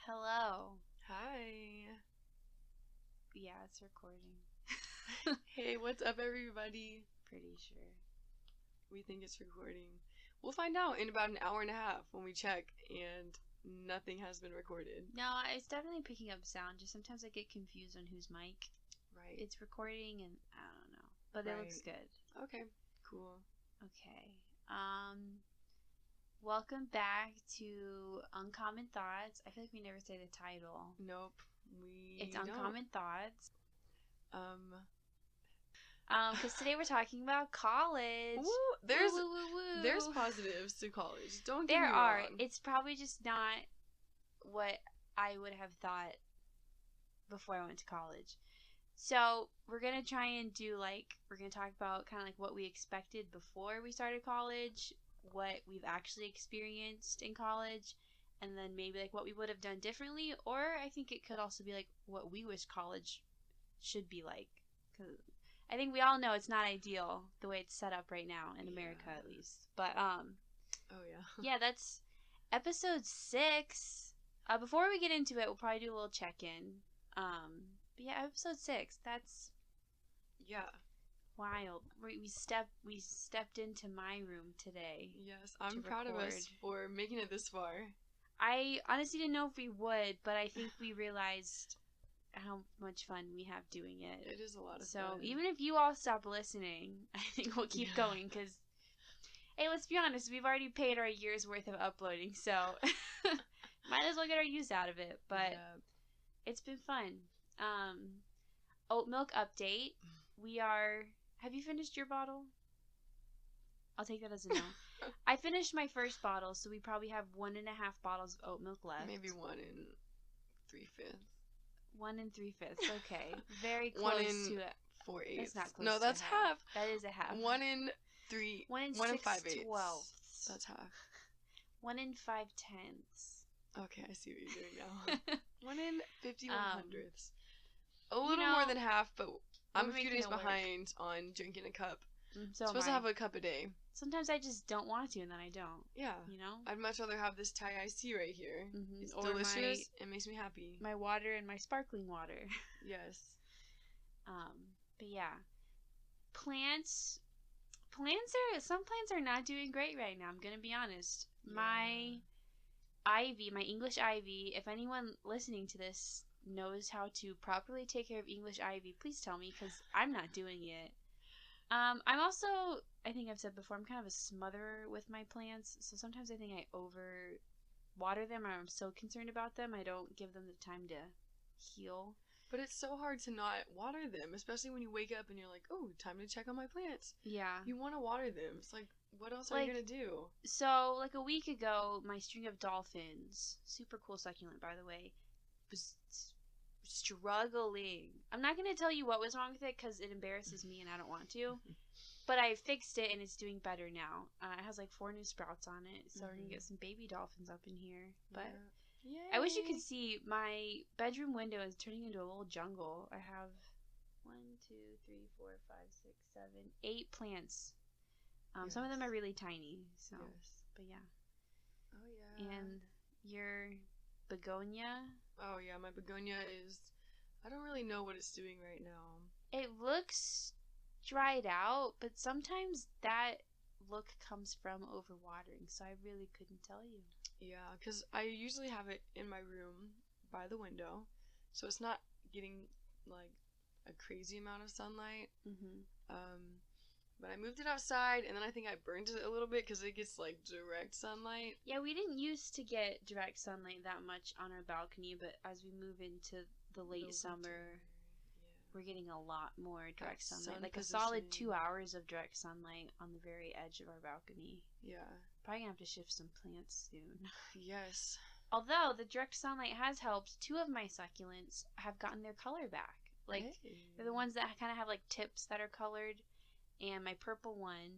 Hello. Hi. Yeah, it's recording. Hey, what's up, everybody? Pretty sure. We think it's recording. We'll find out in about an hour and a half when we check, and nothing has been recorded. No, it's definitely picking up sound. Just sometimes I get confused on whose mic Right. it's recording, and I don't know. But Right. It looks good. Okay, cool. Okay. Welcome back to Uncommon Thoughts. I feel like we never say the title. Nope, It's don't. Uncommon Thoughts. Because today we're talking about college. Woo! There's positives to college. Don't get me wrong. There are. It's probably just not what I would have thought before I went to college. So we're going to try and we're going to talk about kind of like what we expected before we started college, what we've actually experienced in college, and then maybe like what we would have done differently, or I think it could also be like what we wish college should be like. 'Cause I think we all know it's not ideal the way it's set up right now in America, at least. But oh yeah. yeah, that's episode 6. Before we get into it, we'll probably do a little check-in. But yeah, episode 6. That's wild. We stepped into my room today. Yes, I'm proud of us for making it this far. I honestly didn't know if we would, but I think we realized how much fun we have doing it. It is a lot of fun. So even if you all stop listening, I think we'll keep going because, hey, let's be honest, we've already paid our year's worth of uploading, so might as well get our use out of it. But it's been fun. Oat milk update. Have you finished your bottle? I'll take that as a no. I finished my first bottle, so we probably have 1.5 bottles of oat milk left. Maybe 1 3/5. 1 3/5. Okay, very close to it. 4/8. That's not close. No, that's half. That is a half. 1 3. 1 in 5/8. 12. That's half. 1 in 5/10. Okay, I see what you're doing now. 1 in 50/100ths. A little know, more than half, but I'm a few days it work. behind on drinking a cup. So I'm supposed to have a cup a day. Sometimes I just don't want to, and then I don't. Yeah. You know? I'd much rather have this Thai iced tea right here. Mm-hmm. It's delicious. It makes me happy. My water and my sparkling water. Yes. But yeah. Some plants are not doing great right now, I'm going to be honest. Yeah. My English ivy, if anyone listening to this knows how to properly take care of English ivy, please tell me, because I'm not doing it. I'm also, I think I've said before, I'm kind of a smotherer with my plants, so sometimes I think I over water them, or I'm so concerned about them, I don't give them the time to heal. But it's so hard to not water them, especially when you wake up and you're like, oh, time to check on my plants. Yeah. You want to water them. It's like, what else are you going to do? So, like a week ago, my string of dolphins, super cool succulent, by the way, was struggling. I'm not going to tell you what was wrong with it because it embarrasses me and I don't want to. But I fixed it and it's doing better now. It has like 4 new sprouts on it, so we're going to get some baby dolphins up in here. But yeah. I wish you could see my bedroom window is turning into a little jungle. I have 1, 2, 3, 4, 5, 6, 7, 8 plants. Some of them are really tiny. So, but yeah. Oh yeah. And your begonia? Oh yeah, my begonia is. I don't really know what it's doing right now. It looks dried out, but sometimes that look comes from overwatering, so I really couldn't tell you. Yeah, because I usually have it in my room by the window, so it's not getting like a crazy amount of sunlight. But I moved it outside, and then I think I burned it a little bit because it gets like direct sunlight. Yeah, we didn't used to get direct sunlight that much on our balcony, but as we move into the late summer, we're getting a lot more direct sunlight. Like a solid 2 hours of direct sunlight on the very edge of our balcony. Yeah. Probably gonna have to shift some plants soon. Yes. Although the direct sunlight has helped, 2 of my succulents have gotten their color back. Like, they're the ones that kind of have like tips that are colored. And my purple one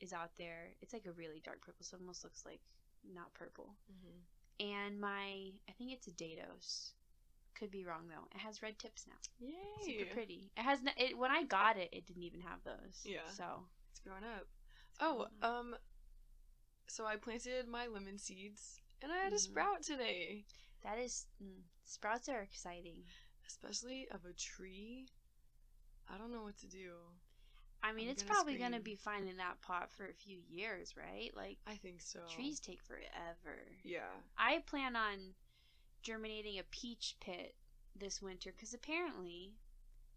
is out there. It's like a really dark purple, so it almost looks like not purple. And I think it's a Dados. Could be wrong though. It has red tips now. Yay! Super pretty. It has. When I got it, it didn't even have those. Yeah. So it's grown up. So I planted my lemon seeds And I had a sprout today. That is, sprouts are exciting. Especially of a tree. I don't know what to do. I mean, it's probably going to be fine in that pot for a few years, right? Like, I think so. Trees take forever. Yeah. I plan on germinating a peach pit this winter because apparently,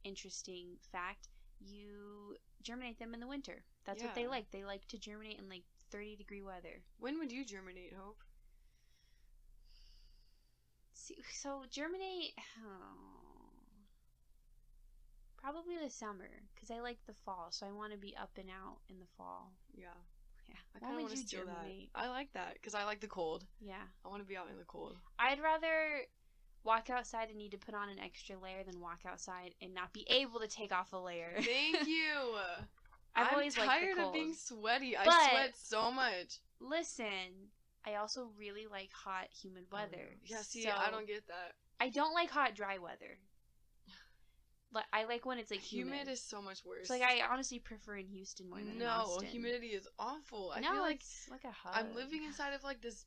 interesting fact, you germinate them in the winter. That's what they like. They like to germinate in like 30-degree weather. When would you germinate, Hope? See, so germinate, probably the summer because I like the fall. So I want to be up and out in the fall. Yeah. Yeah. I kind of want to steal that. I like that because I like the cold. Yeah. I want to be out in the cold. I'd rather walk outside and need to put on an extra layer than walk outside and not be able to take off a layer. Thank you. I'm always tired of being sweaty. I sweat so much. Listen, I also really like hot, humid weather. Yeah, see, I don't get that. I don't like hot, dry weather. Like I like when it's like humid. Humid is so much worse. So, like I honestly prefer in Houston more than in Austin. No, humidity is awful. I feel like it's like a hug. I'm living inside of like this.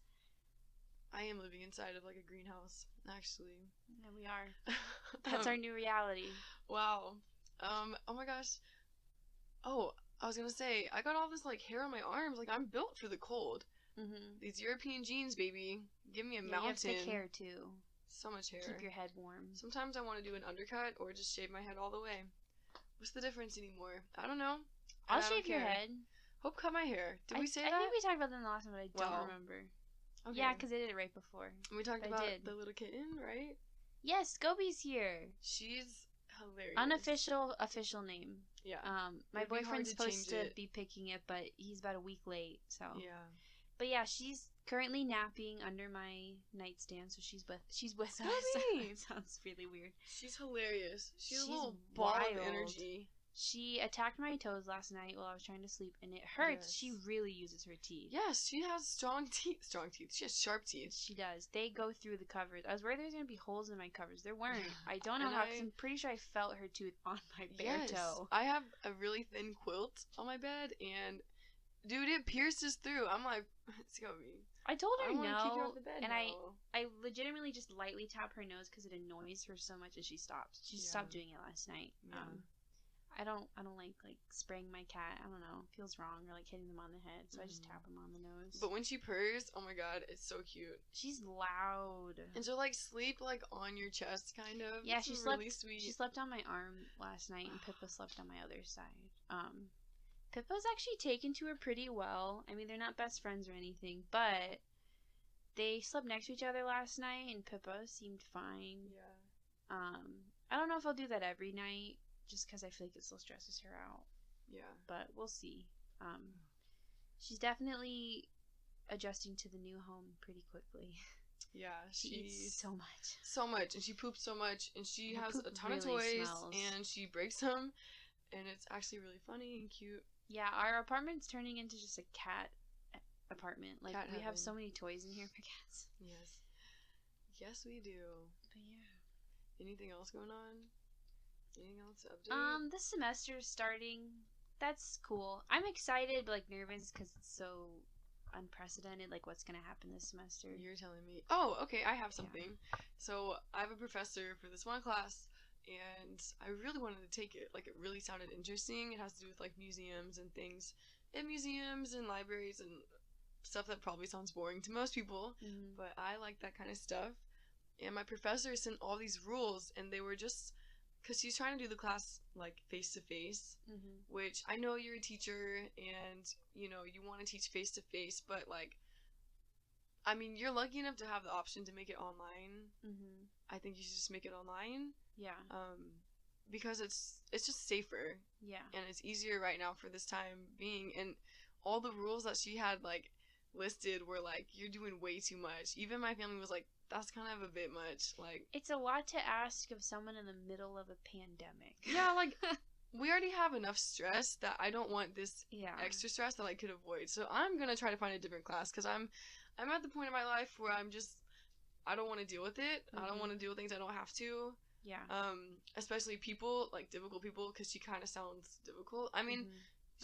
I am living inside of like a greenhouse, actually. Yeah, we are. That's our new reality. Wow. Oh my gosh. Oh, I was gonna say I got all this like hair on my arms. Like I'm built for the cold. Mm-hmm. These European jeans, baby. Give me a mountain. You have thick hair too. So much hair. Keep your head warm. Sometimes I want to do an undercut or just shave my head all the way. What's the difference anymore? I don't know. I'll shave your head. Hope cut my hair. Did we say that? I think we talked about that in the last one, but I don't remember. Okay. Yeah, because I did it right before. And we talked about the little kitten, right? Yes, Gobi's here. She's hilarious. Unofficial, official name. Yeah. My boyfriend's supposed to be picking it, but he's about a week late, so. Yeah. But yeah, she's currently napping under my nightstand, so she's with us. It sounds really weird. She's hilarious. She's a little ball of energy. She attacked my toes last night while I was trying to sleep, and it hurts. Yes. She really uses her teeth. Yes, she has strong teeth. Strong teeth. She has sharp teeth. She does. They go through the covers. I was worried there was going to be holes in my covers. There weren't. I don't know how, because I'm pretty sure I felt her tooth on my bare toe. I have a really thin quilt on my bed, and dude, it pierces through. I'm like, it's Gobi. I told her no, kick her off the bed and now. I legitimately just lightly tap her nose because it annoys her so much, and she stops. She stopped doing it last night. Yeah. I don't like spraying my cat. I don't know. It feels wrong, or like hitting them on the head, so I just tap them on the nose. But when she purrs, oh my god, it's so cute. She's loud. And she'll like sleep like on your chest, kind of. Yeah, she slept really sweet. She slept on my arm last night, and Pippa slept on my other side. Pippa's actually taken to her pretty well. I mean, they're not best friends or anything, but they slept next to each other last night, and Pippa seemed fine. Yeah. I don't know if I'll do that every night, just because I feel like it still stresses her out. Yeah. But we'll see. She's definitely adjusting to the new home pretty quickly. Yeah, she eats so much. So much, and she poops so much, and she has a ton of toys, and she breaks them, and it's actually really funny and cute. Yeah, our apartment's turning into just a cat apartment. Like, we have so many toys in here for cats. Yes. Yes, we do. But yeah. Anything else going on? Anything else to update? This semester's starting. That's cool. I'm excited, but, like, nervous because it's so unprecedented, like, what's gonna happen this semester. You're telling me. Oh, okay, I have something. Yeah. So, I have a professor for this one class, and I really wanted to take it. Like, it really sounded interesting. It has to do with, like, museums and things. And museums and libraries and stuff that probably sounds boring to most people. Mm-hmm. But I like that kind of stuff. And my professor sent all these rules, and they were just... Because she's trying to do the class, like, face-to-face. Mm-hmm. Which, I know you're a teacher, and, you know, you want to teach face-to-face. But, like... I mean, you're lucky enough to have the option to make it online. Mm-hmm. I think you should just make it online. Yeah. Because it's just safer. Yeah. And it's easier right now for this time being. And all the rules that she had, like, listed were, like, you're doing way too much. Even my family was like, that's kind of a bit much. Like, it's a lot to ask of someone in the middle of a pandemic. Yeah, like, we already have enough stress that I don't want this extra stress that I could avoid. So I'm going to try to find a different class because I'm at the point in my life where I don't want to deal with it. Mm-hmm. I don't want to deal with things I don't have to. Yeah. Especially people, like, difficult people, because she kind of sounds difficult. I mean,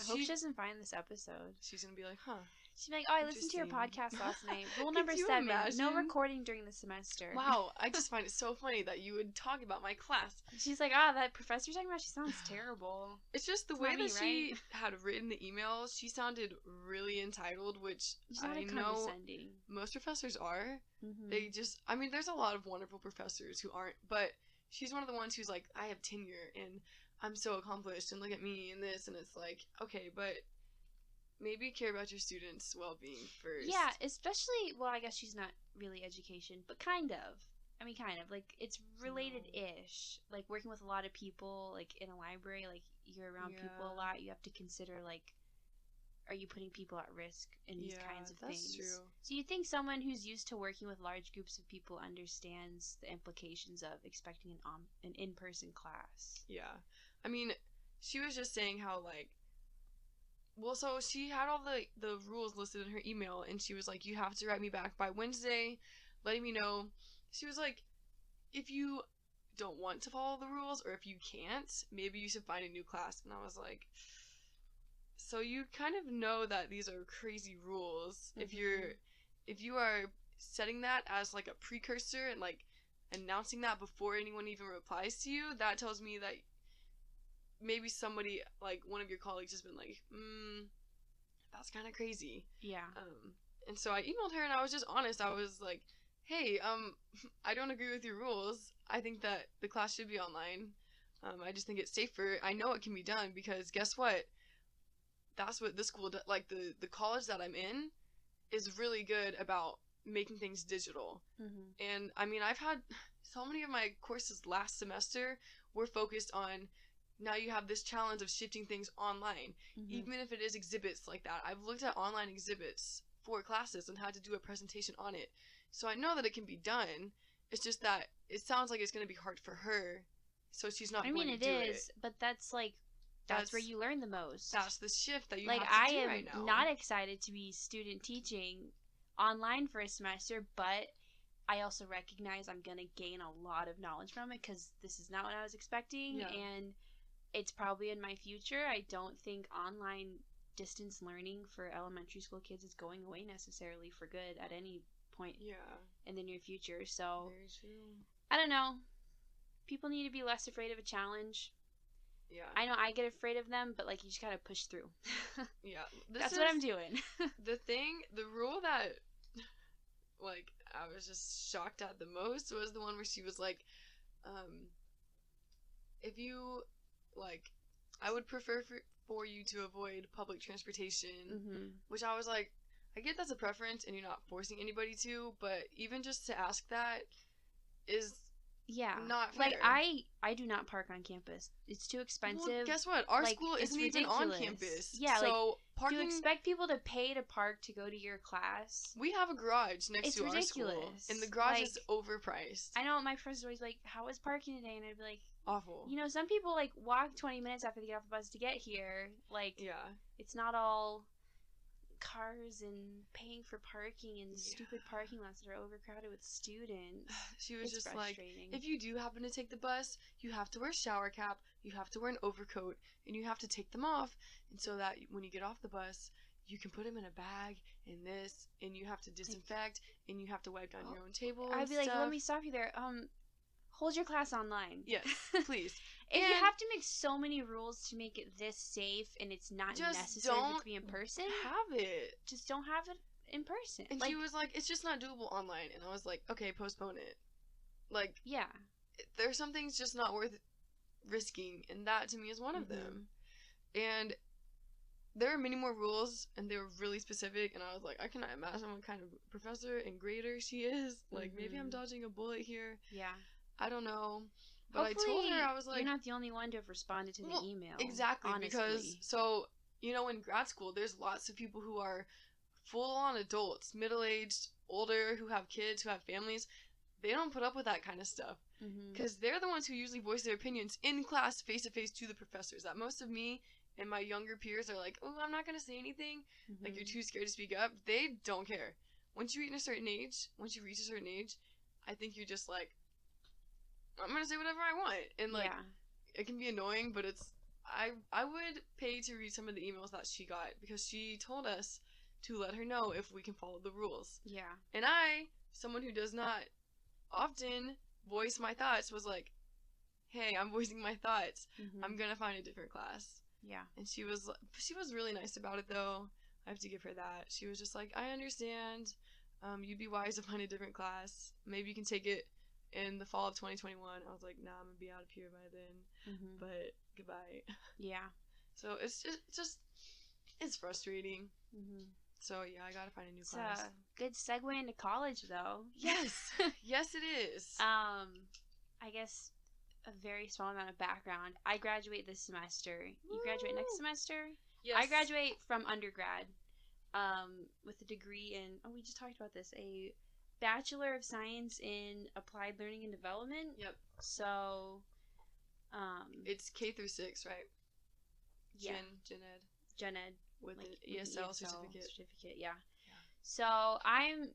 I hope she doesn't find this episode. She's going to be like, huh. She'd be like, oh, I listened to your podcast last night. Rule number Could you 7, imagine? no recording during the semester. Wow, I just find it so funny that you would talk about my class. She's like, that professor you're talking about, she sounds terrible. It's just the way that she had written the email, she sounded really entitled, which I know most professors are. Mm-hmm. They just, I mean, there's a lot of wonderful professors who aren't, but she's one of the ones who's like, I have tenure, and I'm so accomplished, and look at me, and this, and it's like, okay, but maybe care about your students' well-being first. Yeah, especially, well, I guess she's not really education, but kind of. I mean, kind of. Like, it's related-ish. Like, working with a lot of people, like, in a library, like, you're around people a lot. You have to consider, like, are you putting people at risk in these kinds of things? That's true. So you think someone who's used to working with large groups of people understands the implications of expecting an in-person class? Yeah. I mean, she was just saying how, like, well, so she had all the rules listed in her email, and she was like, you have to write me back by Wednesday, letting me know. She was like, if you don't want to follow the rules, or if you can't, maybe you should find a new class. And I was like, so you kind of know that these are crazy rules. Mm-hmm. If you are setting that as, like, a precursor and, like, announcing that before anyone even replies to you, that tells me that maybe somebody, like, one of your colleagues has been like, that's kind of crazy. Yeah. And so I emailed her, and I was just honest. I was like, hey, I don't agree with your rules. I think that the class should be online. I just think it's safer. I know it can be done because guess what? That's what this school, like, the college that I'm in is really good about making things digital. Mm-hmm. And, I mean, I've had so many of my courses last semester were focused on, now you have this challenge of shifting things online. Mm-hmm. Even if it is exhibits like that. I've looked at online exhibits for classes and had to do a presentation on it. So I know that it can be done. It's just that it sounds like it's going to be hard for her. So she's not going to do it. I mean, it is, but that's, like, that's where you learn the most. That's the shift that you have to do right now. Like, I am not excited to be student teaching online for a semester, but I also recognize I'm going to gain a lot of knowledge from it because this is not what I was expecting, and it's probably in my future. I don't think online distance learning for elementary school kids is going away necessarily for good at any point in the near future. So, very true. I don't know. People need to be less afraid of a challenge. Yeah. I know I get afraid of them, but, like, you just gotta push through. Yeah. That's what I'm doing. The rule that, like, I was just shocked at the most was the one where she was like, if you, like, I would prefer for you to avoid public transportation, mm-hmm. which I was like, I get that's a preference and you're not forcing anybody to, but even just to ask that is not fair. Like, I do not park on campus. It's too expensive. Well, guess what? Our school isn't even on campus. Yeah, so like, parking... do you expect people to pay to park to go to your class? We have a garage next to our school. And the garage is overpriced. I know my friends are always like, how is parking today? And I'd be like, awful. You know, some people, like, walk 20 minutes after they get off the bus to get here. Like, it's not all cars and paying for parking and stupid parking lots that are overcrowded with students. She was just like, if you do happen to take the bus, you have to wear a shower cap, you have to wear an overcoat, and you have to take them off, and so that when you get off the bus, you can put them in a bag and this, and you have to disinfect, and you have to wipe down your own table. I'd be like, let me stop you there. Hold your class online. Yes, please. If you have to make so many rules to make it this safe and it's not necessary to be in person, have it. Just don't have it in person. And she was like, it's just not doable online. And I was like, okay, postpone it. Like, there's some things just not worth risking, and that to me is one of them. And there are many more rules, and they were really specific, and I was like, I cannot imagine what kind of professor and grader she is. Like, maybe I'm dodging a bullet here. Yeah. I don't know. But hopefully, I told her, I was like... you're not the only one to have responded to the email. Exactly, honestly. Because, so, you know, in grad school, there's lots of people who are full-on adults, middle-aged, older, who have kids, who have families. They don't put up with that kind of stuff. Because they're the ones who usually voice their opinions in class, face-to-face to the professors. That most of me and my younger peers are like, oh, I'm not going to say anything. Like, you're too scared to speak up. They don't care. Once you reach a certain age, I think you're just like, I'm gonna say whatever I want, and like, it can be annoying, but it's, I would pay to read some of the emails that she got, because she told us to let her know if we can follow the rules. Yeah. And I, someone who does not often voice my thoughts, was like, hey, I'm voicing my thoughts. Mm-hmm. I'm gonna find a different class. Yeah. And she was really nice about it, though. I have to give her that. She was just like, I understand. You'd be wise to find a different class. Maybe you can take it in the fall of 2021. I was like, nah, I'm gonna be out of here by then. Mm-hmm. But goodbye. Yeah. So it's just it's frustrating. Mm-hmm. So yeah, I gotta find a new class. It's a good segue into college, though. Yes. Yes, it is. I guess a very small amount of background. I graduate this semester. You graduate next semester? Yes. I graduate from undergrad with a degree in, we just talked about this, a Bachelor of Science in Applied Learning and Development. Yep. So, it's K through 6, right? Yeah. Gen Ed. With like the ESL certificate. Yeah. So, I'm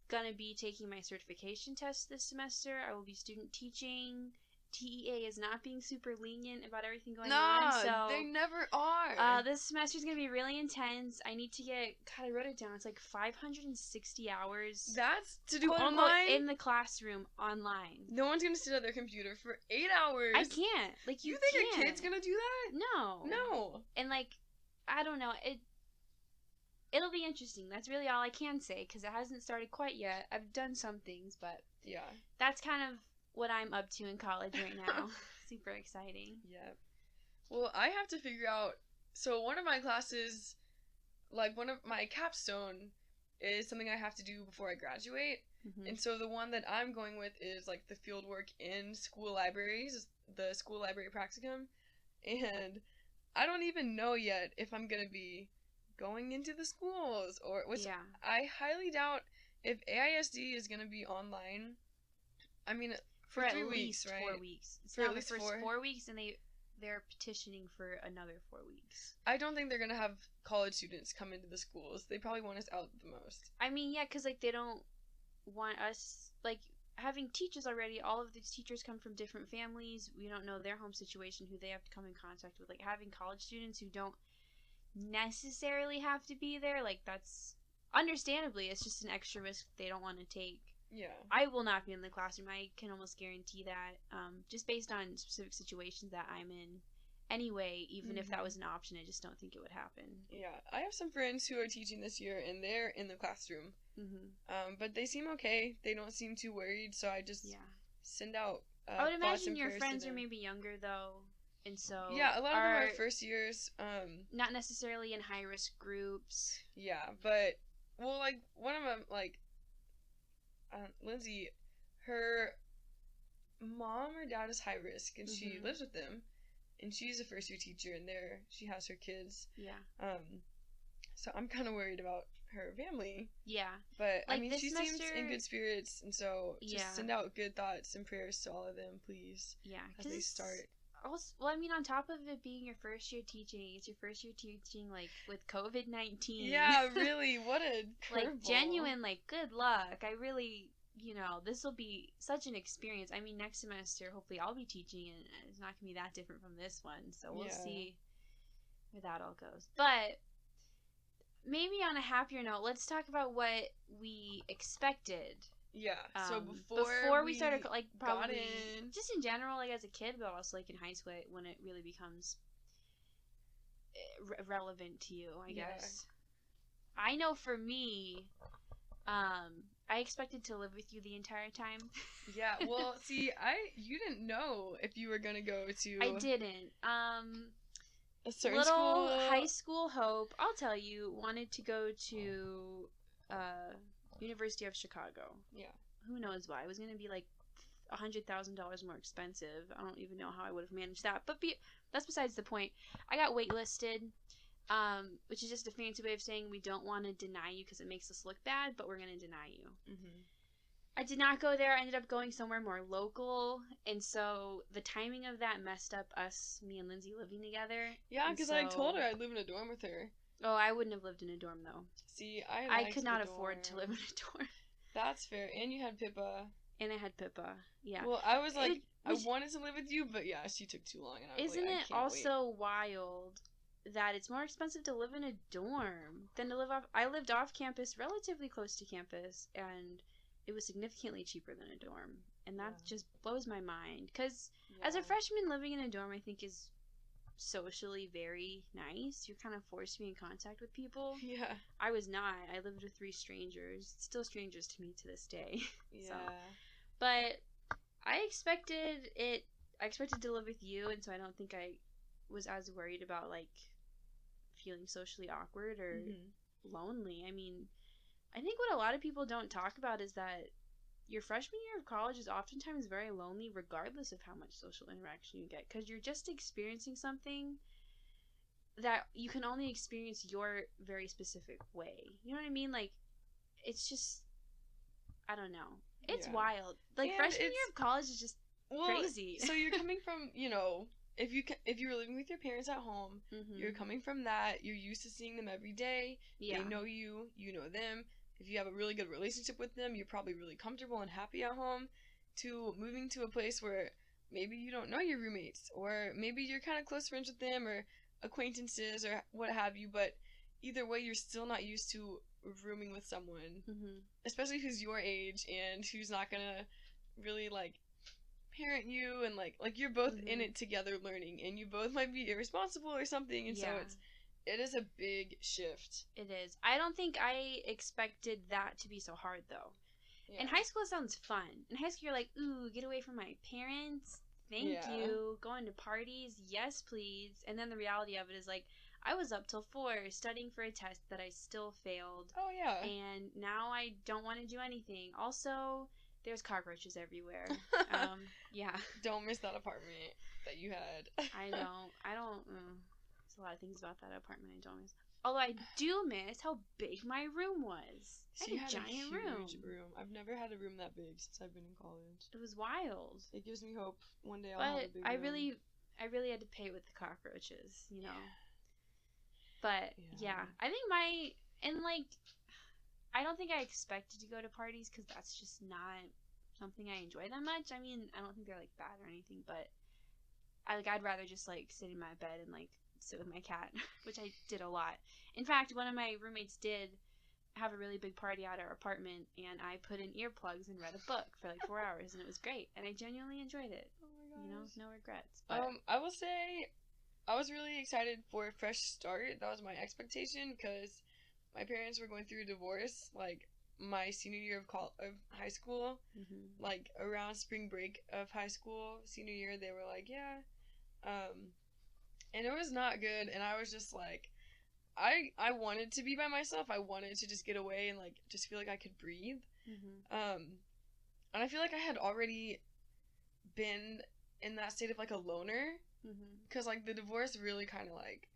gonna be taking my certification test this semester. I will be student teaching. TEA is not being super lenient about everything going on. So they never are. This semester is going to be really intense. I need to God, I wrote it down. It's like 560 hours. That's to do quote, online? In the classroom, online. No one's going to sit at their computer for 8 hours. I can't. Like, you think can't. a kid's going to do that? No. And, like, I don't know. It'll be interesting. That's really all I can say, because it hasn't started quite yet. I've done some things, but yeah, that's kind of what I'm up to in college right now. Super exciting. Yeah. Well, I have to figure out, so one of my classes, like one of my capstone is something I have to do before I graduate. Mm-hmm. And so the one that I'm going with is like the field work in school libraries, the school library practicum. And I don't even know yet if I'm going to be going into the schools or which I highly doubt if AISD is going to be online. I mean, for at 3 least weeks, right? 4 weeks. It's for now at least the first 4? 4 weeks, and they're petitioning for another 4 weeks. I don't think they're gonna have college students come into the schools. They probably want us out the most. I mean, yeah, because like they don't want us like having teachers already. All of these teachers come from different families. We don't know their home situation, who they have to come in contact with. Like having college students who don't necessarily have to be there. Like that's understandably, it's just an extra risk they don't want to take. Yeah. I will not be in the classroom. I can almost guarantee that. Just based on specific situations that I'm in. Anyway, even if that was an option, I just don't think it would happen. Yeah. I have some friends who are teaching this year, and they're in the classroom. Mm-hmm. But they seem okay. They don't seem too worried, so I just send out I would imagine your friends are maybe younger, though. And so... Yeah, a lot of them are first years. Not necessarily in high-risk groups. Yeah, but... Well, like, one of them, like... Lindsay, her mom or dad is high risk, and she lives with them, and she's a first year teacher, and she has her kids. Yeah. So I'm kind of worried about her family. Yeah. But like I mean, she seems in good spirits, and so just send out good thoughts and prayers to all of them, please. Yeah. As they start. Also, well, I mean, on top of it being your first year teaching, it's your first year teaching, like, with COVID-19. Yeah, really, what a curveball. Like, genuine, like, good luck. I really, this will be such an experience. I mean, next semester, hopefully I'll be teaching, and it's not going to be that different from this one, so we'll see where that all goes. But, maybe on a happier note, let's talk about what we expected. Yeah, so before we started, like, probably, just in general, like, as a kid, but also, like, in high school, when it really becomes relevant to you, I guess. I know for me, I expected to live with you the entire time. Yeah, well, see, you didn't know if you were gonna go to... I didn't. A certain little school... high school hope, I'll tell you, wanted to go to, University of Chicago. Yeah. Who knows why? It was going to be like $100,000 more expensive. I don't even know how I would have managed that. But that's besides the point. I got waitlisted, which is just a fancy way of saying we don't want to deny you because it makes us look bad, but we're going to deny you. Mm-hmm. I did not go there. I ended up going somewhere more local, and so the timing of that messed up me and Lindsay living together. Yeah, because I told her I'd live in a dorm with her. Oh, I wouldn't have lived in a dorm, though. See, I could not afford to live in a dorm. That's fair. And you had Pippa. And I had Pippa, yeah. Well, I was like, I wanted to live with you, but yeah, she took too long. And I was isn't it also wild that it's more expensive to live in a dorm than to live off. I lived off campus, relatively close to campus, and it was significantly cheaper than a dorm. And that just blows my mind. Because as a freshman, living in a dorm, I think, is socially very nice. You're kind of forced to be in contact with people. Yeah. I was not. I lived with 3 strangers. Still strangers to me to this day. Yeah. So, but I expected to live with you, and so I don't think I was as worried about, like, feeling socially awkward or lonely. I mean, I think what a lot of people don't talk about is that your freshman year of college is oftentimes very lonely, regardless of how much social interaction you get, because you're just experiencing something that you can only experience your very specific way. You know what I mean? Like, it's just, I don't know. It's wild. Like, and freshman year of college is just crazy. So you're coming from, you know, if you were living with your parents at home, you're coming from that. You're used to seeing them every day. Yeah. They know you. You know them. If you have a really good relationship with them, you're probably really comfortable and happy at home. To moving to a place where maybe you don't know your roommates, or maybe you're kind of close friends with them, or acquaintances, or what have you. But either way, you're still not used to rooming with someone, especially who's your age and who's not gonna really, like, parent you, and like you're both in it together learning, and you both might be irresponsible or something, and so it is a big shift. It is. I don't think I expected that to be so hard, though. Yeah. In high school, it sounds fun. In high school, you're like, ooh, get away from my parents. Thank you. Going to parties. Yes, please. And then the reality of it is, like, I was up till 4 studying for a test that I still failed. Oh, yeah. And now I don't want to do anything. Also, there's cockroaches everywhere. Yeah. Don't miss that apartment that you had. I don't. There's a lot of things about that apartment I don't miss. Although I do miss how big my room was. She had a giant room. I've never had a room that big since I've been in college. It was wild. It gives me hope one day I'll have a big room. I really had to pay with the cockroaches, you know. But yeah, I think I don't think I expected to go to parties, because that's just not something I enjoy that much. I mean, I don't think they're, like, bad or anything, but I'd rather just, like, sit in my bed and, like, sit with my cat, which I did a lot. In fact, one of my roommates did have a really big party at our apartment, and I put in earplugs and read a book for, like, 4 hours, and it was great, and I genuinely enjoyed it. Oh my gosh. You know, no regrets. But I will say I was really excited for a fresh start. That was my expectation, because my parents were going through a divorce, like, my senior year of high school. Like, around spring break of high school, senior year, they were like, and it was not good, and I was just like, I wanted to be by myself. I wanted to just get away and, like, just feel like I could breathe. And I feel like I had already been in that state of, like, a loner, because, like, the divorce really kind of, like,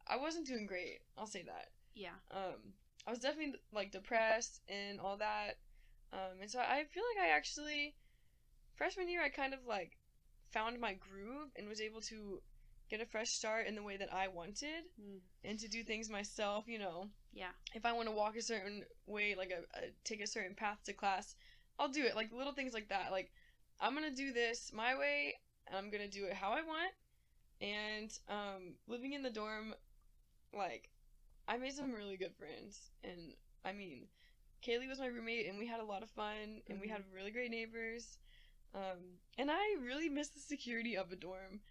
I wasn't doing great. I'll say that. Yeah. I was definitely, like, depressed and all that. And so I feel like I actually, freshman year, I kind of, like, found my groove and was able to get a fresh start in the way that I wanted, and to do things myself, you know. Yeah. If I want to walk a certain way, like, take a certain path to class, I'll do it. Like, little things like that. Like, I'm going to do this my way, and I'm going to do it how I want. And living in the dorm, like, I made some really good friends. And, I mean, Kaylee was my roommate, and we had a lot of fun, and we had really great neighbors. And I really miss the security of a dorm.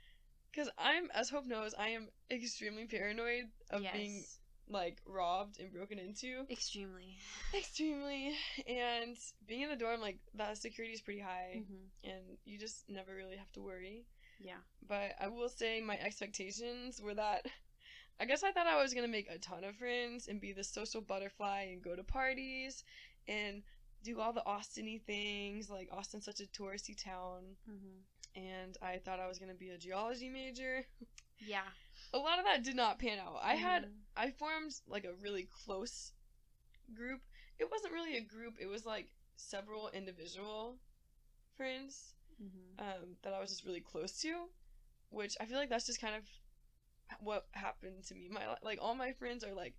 Because as Hope knows, I am extremely paranoid of being, like, robbed and broken into. Extremely. And being in the dorm, like, the security is pretty high. And you just never really have to worry. Yeah. But I will say my expectations were that, I guess I thought I was going to make a ton of friends and be the social butterfly and go to parties and do all the Austin-y things. Like, Austin's such a touristy town. And I thought I was going to be a geology major. Yeah. A lot of that did not pan out. I formed, like, a really close group. It wasn't really a group. It was, like, several individual friends that I was just really close to, which I feel like that's just kind of what happened to me. Like, all my friends are, like,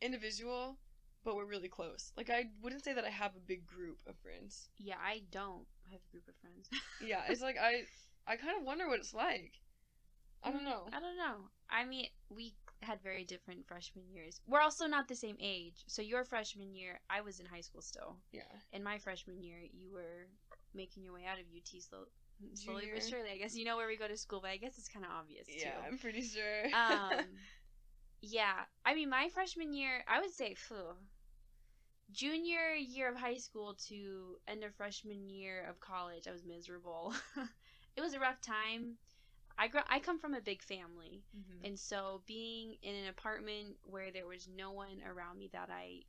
individual, but we're really close. Like, I wouldn't say that I have a big group of friends. Yeah, I don't have a group of friends. Yeah, it's like, I kind of wonder what it's like. I don't know. I mean, we had very different freshman years. We're also not the same age. So your freshman year, I was in high school still. Yeah. In my freshman year, you were making your way out of UT slowly Junior. but surely. I guess you know where we go to school, but I guess it's kind of obvious too. Yeah, I'm pretty sure. Yeah. I mean, my freshman year, I would say, junior year of high school to end of freshman year of college, I was miserable. It was a rough time. I come from a big family, and so being in an apartment where there was no one around me that I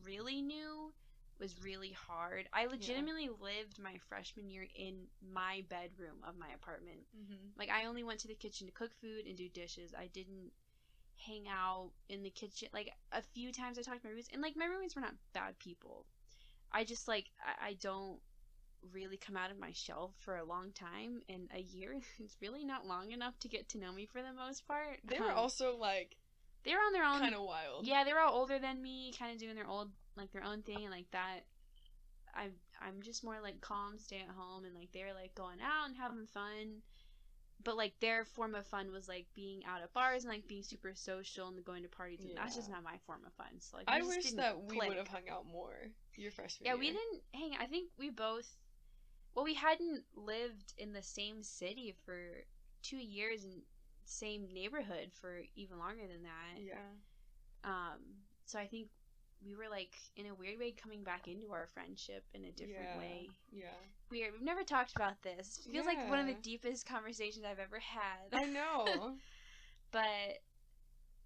really knew was really hard. I legitimately lived my freshman year in my bedroom of my apartment. Like, I only went to the kitchen to cook food and do dishes. I didn't hang out in the kitchen. Like, a few times I talked to my roommates, and, like, my roommates were not bad people. I just, like, I don't really come out of my shell for a long time, and a year is really not long enough to get to know me for the most part. They were also, like, they were on their own, kind of wild. Yeah, they were all older than me, kind of doing their own thing, and like that. I'm just more like calm, stay at home, and like they're like going out and having fun, but like their form of fun was like being out at bars and like being super social and going to parties, and that's just not my form of fun. So like, I wish that we would have hung out more your freshman year. Yeah, we didn't hang. I think we both. Well, we hadn't lived in the same city for 2 years in same neighborhood for even longer than that. Yeah. So I think we were like in a weird way coming back into our friendship in a different way. Yeah. Weird. We've never talked about this. It feels like one of the deepest conversations I've ever had. I know. But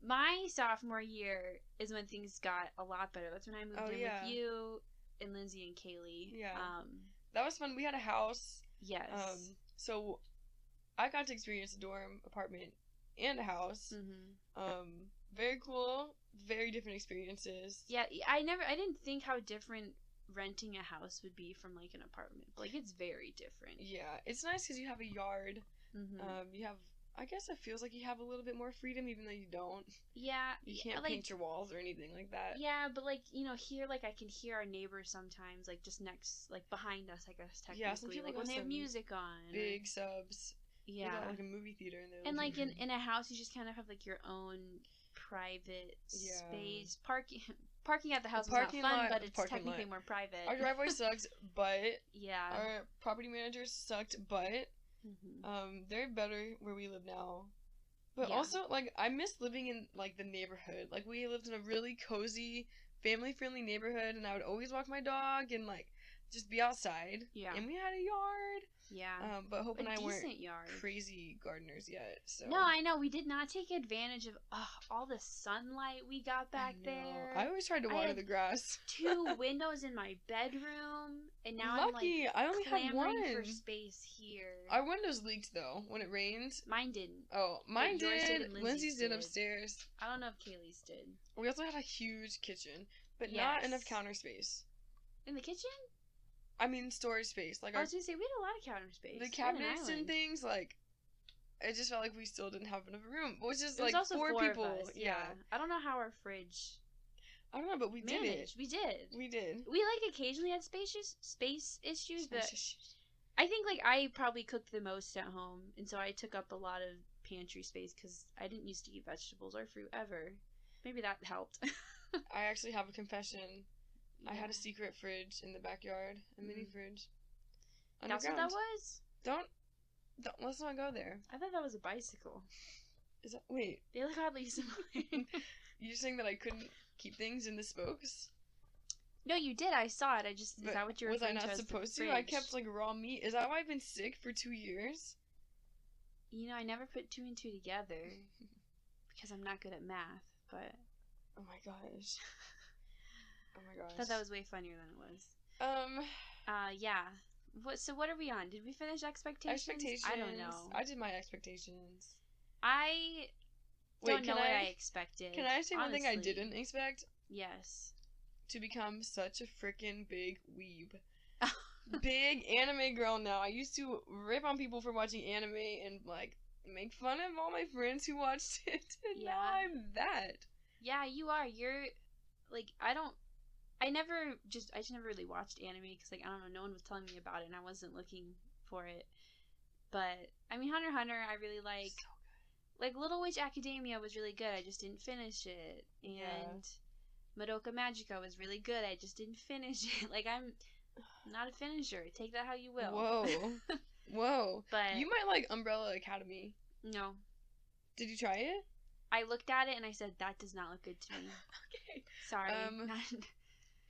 my sophomore year is when things got a lot better. That's when I moved in with you and Lindsay and Kaylee. Yeah. That was fun. We had a house. Yes. So I got to experience a dorm apartment and a house. Very cool. Very different experiences. Yeah, I didn't think how different renting a house would be from like an apartment. Like, it's very different. Yeah, it's nice because you have a yard. You have, I guess it feels like you have a little bit more freedom, even though you don't. Yeah, you can't paint your walls or anything like that. Yeah, but like, you know, here, like, I can hear our neighbors sometimes, like, just next, like, behind us, I guess, technically. Yeah, some people like when they have music on. Big subs. Yeah. They got, like, a movie theater in there. And like in a house, you just kind of have like your own private space. Parking at the house is not fun, but it's technically more private. Our driveway sucks, but yeah, our property managers sucked, but they're better where we live now. But also, like, I miss living in like the neighborhood. Like, we lived in a really cozy, family-friendly neighborhood, and I would always walk my dog and like just be outside. Yeah, and we had a yard. Yeah. But Hope and I weren't yard. crazy gardeners yet. So no, I know we did not take advantage of all the sunlight we got back there. I always tried to water the grass. 2 windows in my bedroom, and now Lucky, I'm like I only had one for space here. Our windows leaked though when it rained. Mine didn't. Oh, mine did. Lindsay's did upstairs. I don't know if Kaylee's did. We also had a huge kitchen, but not enough counter space. In the kitchen? I mean, storage space. Like, I was gonna say, we had a lot of counter space. The cabinets and things, like, it just felt like we still didn't have enough room. Which is, like, also 4 people. Of us, yeah. I don't know how our fridge... I don't know, but we did it. We did. We did. We, like, occasionally had space issues, but I think, like, I probably cooked the most at home, and so I took up a lot of pantry space, because I didn't used to eat vegetables or fruit ever. Maybe that helped. I actually have a confession. Yeah. I had a secret fridge in the backyard, a mini fridge. That's what that was? Don't, let's not go there. I thought that was a bicycle. Is that, wait. They look oddly similar. You're saying that I couldn't keep things in the spokes? No, you did. I saw it. Is that what you were referring to? Was I not supposed to? I kept, like, raw meat. Is that why I've been sick for 2 years? You know, I never put 2 and 2 together. Because I'm not good at math, but... Oh my gosh. Oh my gosh. I thought that was way funnier than it was. Yeah. So what are we on? Did we finish expectations? I don't know. I did my expectations. I don't know what I expected. Can I say one thing I didn't expect? Yes. To become such a freaking big weeb. Big anime girl now. I used to rip on people for watching anime and, like, make fun of all my friends who watched it. And now I'm that. Yeah, you are. You're, like, I just never really watched anime because, like, I don't know, no one was telling me about it and I wasn't looking for it. But, I mean, Hunter x Hunter, I really like. So like Little Witch Academia was really good. I just didn't finish it. And Madoka Magica was really good. I just didn't finish it. Like, I'm not a finisher. Take that how you will. Whoa. Whoa. But you might like Umbrella Academy. No. Did you try it? I looked at it and I said, that does not look good to me. Okay. Sorry.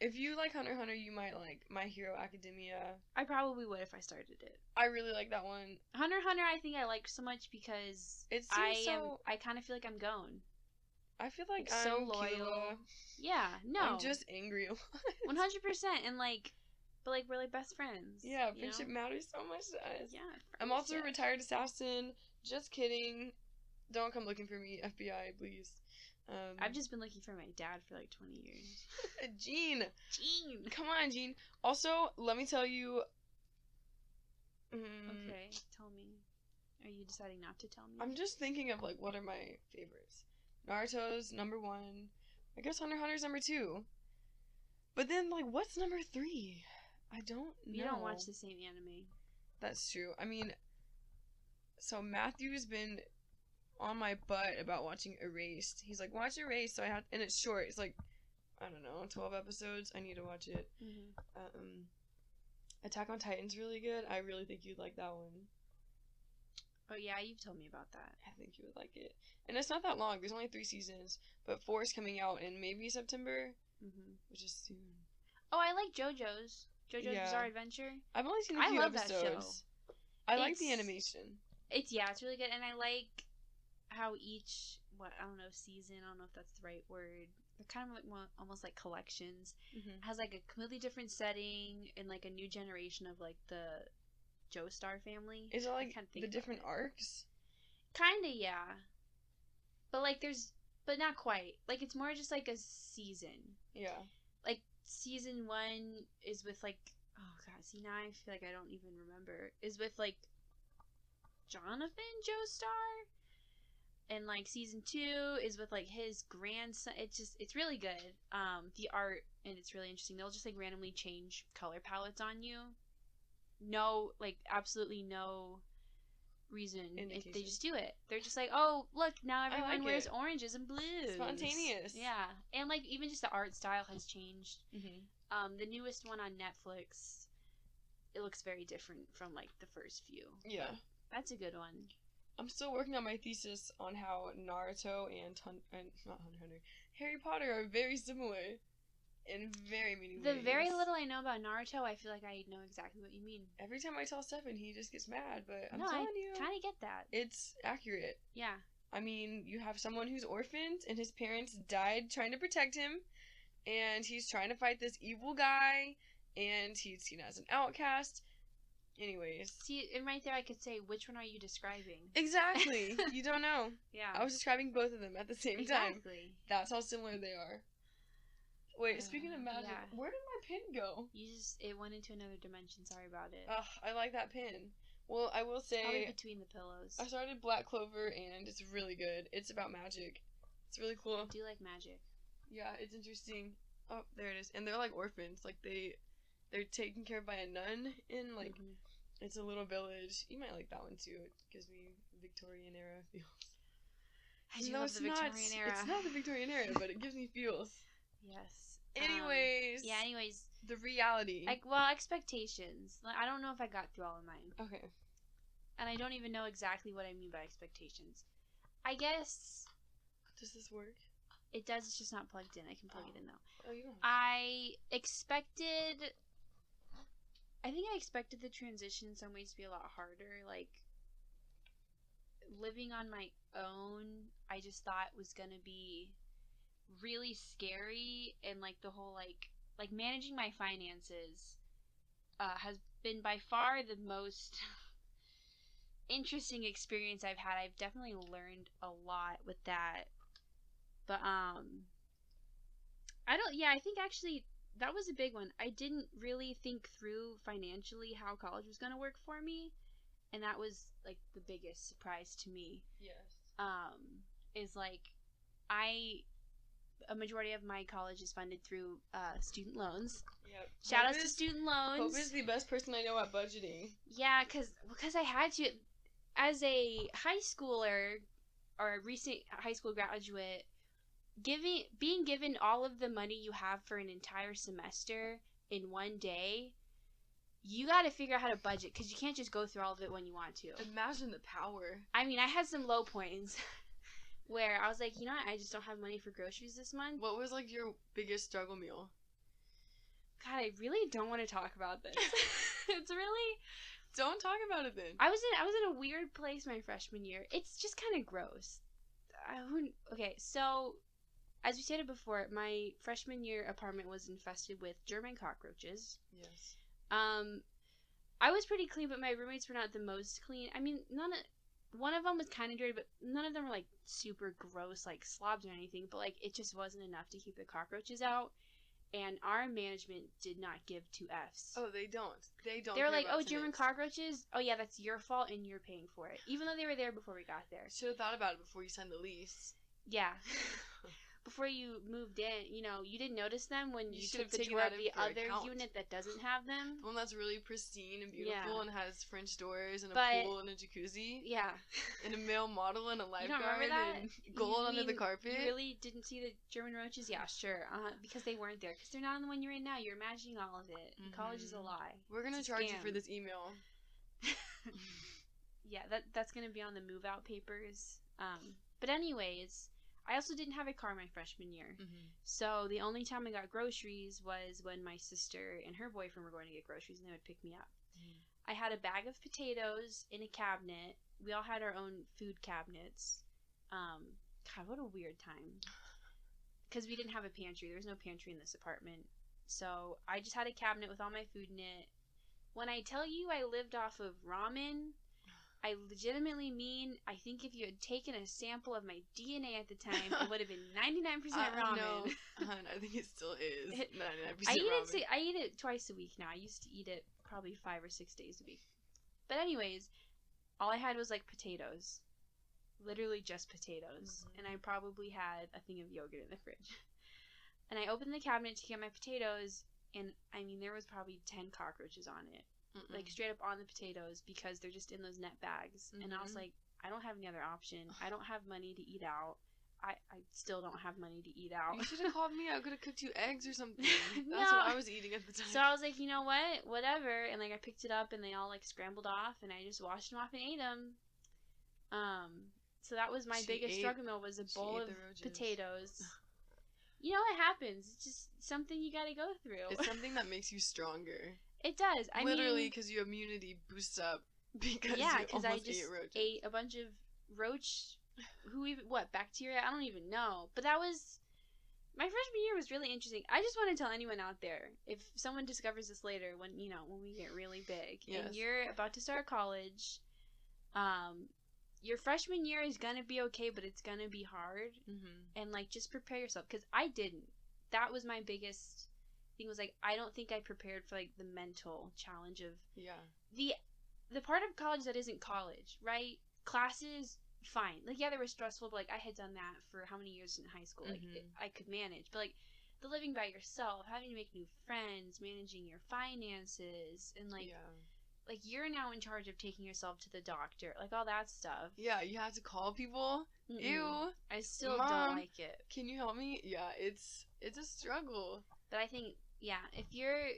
If you like Hunter x Hunter, you might like My Hero Academia. I probably would if I started it. I really like that one. Hunter x Hunter, I think I liked so much because I kind of feel like I'm Gon. I feel like I'm so loyal. Killua. Yeah, no. I'm just angry a lot. 100%. And like, but like we're like best friends. Yeah, friendship matters so much to us. Yeah. I'm also a retired assassin. Just kidding. Don't come looking for me, FBI, please. I've just been looking for my dad for like 20 years. Gene! Come on, Gene. Also, let me tell you... Okay, tell me. Are you deciding not to tell me? I'm just thinking of, like, what are my favorites. Naruto's number 1. I guess Hunter x Hunter's number 2. But then, like, what's number 3? I don't know. You don't watch the same anime. That's true. I mean, so Matthew's been on my butt about watching Erased. He's like, watch Erased. So I have, and it's short. It's like, I don't know, 12 episodes. I need to watch it. Attack on Titan's really good. I really think you'd like that one. Oh yeah, you've told me about that. I think you would like it. And it's not that long. There's only 3 seasons, but 4 is coming out in maybe September, which is soon. Oh, I like JoJo's Bizarre Adventure. I've only seen a few episodes. That show. I like the animation. It's really good, and I like how each I don't know, season, I don't know if that's the right word, they're kind of like almost like collections, has like a completely different setting and like a new generation of like the Joestar family. Is it like the different arcs? Kinda, yeah, but like but not quite, like it's more just like a season. Yeah, like season 1 is with like, oh god, see now I feel like I don't even remember, is with like Jonathan Joestar. And like season 2 is with like his grandson. It's really good. The art, and it's really interesting. They'll just like randomly change color palettes on you. No, like absolutely no reason. They just do it. They're just like, oh look, now everyone wears oranges and blues. Spontaneous. Yeah, and like even just the art style has changed. The newest one on Netflix, it looks very different from like the first few. Yeah, that's a good one. I'm still working on my thesis on how Naruto and Harry Potter are very similar in very many ways. The very little I know about Naruto, I feel like I know exactly what you mean. Every time I tell Stefan, he just gets mad, but I'm telling you, I kind of get that. It's accurate. Yeah. I mean, you have someone who's orphaned, and his parents died trying to protect him, and he's trying to fight this evil guy, and he's seen as an outcast. Anyways. See, and right there I could say, which one are you describing? Exactly. You don't know. Yeah. I was describing both of them at the same time. Exactly. That's how similar they are. Wait, speaking of magic, where did my pin go? It went into another dimension. Sorry about it. Ugh, I like that pin. Well, I will say... Probably between the pillows. I started Black Clover, and it's really good. It's about magic. It's really cool. I do like magic. Yeah, it's interesting. Oh, there it is. And they're like orphans. Like, they're taken care of by a nun in, like, it's a little village. You might like that one, too. It gives me Victorian era feels. I do love the Victorian era. It's not the Victorian era, but it gives me feels. Yes. Anyways. The reality. Expectations. I don't know if I got through all of mine. Okay. And I don't even know exactly what I mean by expectations. I guess... Does this work? It does, it's just not plugged in. I can plug it in, though. Oh, you don't. I think I expected the transition in some ways to be a lot harder. Like, living on my own, I just thought was gonna be really scary, and like the whole like managing my finances has been by far the most interesting experience I've had. I've definitely learned a lot with that. But I think actually that was a big one. I didn't really think through financially how college was going to work for me, and that was like the biggest surprise to me. Yes. Is like a majority of my college is funded through student loans. Yep. Shout out to student loans. Hope is the best person I know at budgeting. Yeah, because I had to. As a high schooler, or a recent high school graduate, being given all of the money you have for an entire semester in one day, you got to figure out how to budget, because you can't just go through all of it when you want to. Imagine the power. I mean, I had some low points where I was like, you know what? I just don't have money for groceries this month. What was like your biggest struggle meal? God, I really don't want to talk about this. It's really... Don't talk about it then. I was in a weird place my freshman year. It's just kind of gross. Okay, so as we stated before, my freshman year apartment was infested with German cockroaches. Yes. I was pretty clean, but my roommates were not the most clean. I mean, one of them was kind of dirty, but none of them were like super gross, like slobs or anything. But like, it just wasn't enough to keep the cockroaches out. And our management did not give two Fs. Oh, they don't. They were like, oh, German cockroaches? Oh, yeah, that's your fault and you're paying for it. Even though they were there before we got there. Should have thought about it before you signed the lease. Yeah. Before you moved in, you didn't notice them when you took the tour of the other unit that doesn't have them. The one that's really pristine and beautiful and has French doors and a pool and a jacuzzi. Yeah. And a male model and a lifeguard. You don't remember that? And gold under the carpet. You really didn't see the German roaches? Yeah, sure. Because they weren't there. Because they're not in the one you're in now. You're imagining all of it. Mm-hmm. College is a lie. We're going to charge you for this email. Yeah, that's going to be on the move out papers. But anyways, I also didn't have a car my freshman year. Mm-hmm. So the only time I got groceries was when my sister and her boyfriend were going to get groceries, and they would pick me up. Mm-hmm. I had a bag of potatoes in a cabinet. We all had our own food cabinets. God, what a weird time. Because we didn't have a pantry. There was no pantry in this apartment. So I just had a cabinet with all my food in it. When I tell you I lived off of ramen, I legitimately mean, I think if you had taken a sample of my DNA at the time, it would have been 99% ramen. No, I think it still is 99% ramen. I eat it twice a week now. I used to eat it probably 5 or 6 days a week. But anyways, all I had was like potatoes. Literally just potatoes. Mm-hmm. And I probably had a thing of yogurt in the fridge. And I opened the cabinet to get my potatoes, and I mean, there was probably 10 cockroaches on it. Mm-mm. Like straight up on the potatoes, because they're just in those net bags. Mm-hmm. And I was like, I don't have any other option. I don't have money to eat out. I still don't have money to eat out. You should have called me. I could have cooked you eggs or something. That's what I was eating at the time. So I was like, you know what? Whatever. And like I picked it up, and they all like scrambled off, and I just washed them off and ate them. So that was my biggest struggle meal, was a bowl of potatoes. You know, it happens. It's just something you got to go through. It's something that makes you stronger. It does. Literally, because your immunity boosts up because you almost ate roaches. Ate a bunch of roach, bacteria? I don't even know. But that was, my freshman year was really interesting. I just want to tell anyone out there, if someone discovers this later, when we get really big, and you're about to start college, your freshman year is gonna be okay, but it's gonna be hard. Mm-hmm. And like, just prepare yourself, because I didn't. That was my biggest thing, was like, I don't think I prepared for like the mental challenge of the part of college that isn't college, right? Classes, fine. Like, yeah, they were stressful, but like, I had done that for how many years in high school? Mm-hmm. Like, I could manage. But like, the living by yourself, having to make new friends, managing your finances, and like, like, you're now in charge of taking yourself to the doctor, like all that stuff. Yeah, you have to call people. Mm-mm. Ew. I still don't like it. Can you help me? Yeah, it's a struggle. But I think, if you're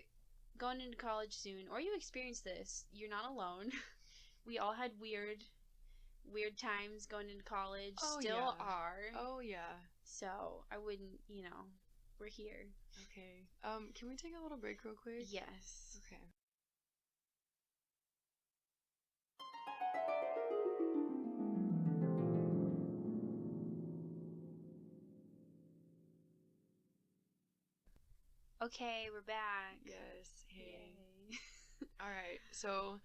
going into college soon, or you experience this, you're not alone. We all had weird times going into college. Still are. Oh, yeah. So, I wouldn't, we're here. Okay. Can we take a little break real quick? Yes. Okay. Okay, we're back. Yes. Hey. Alright, so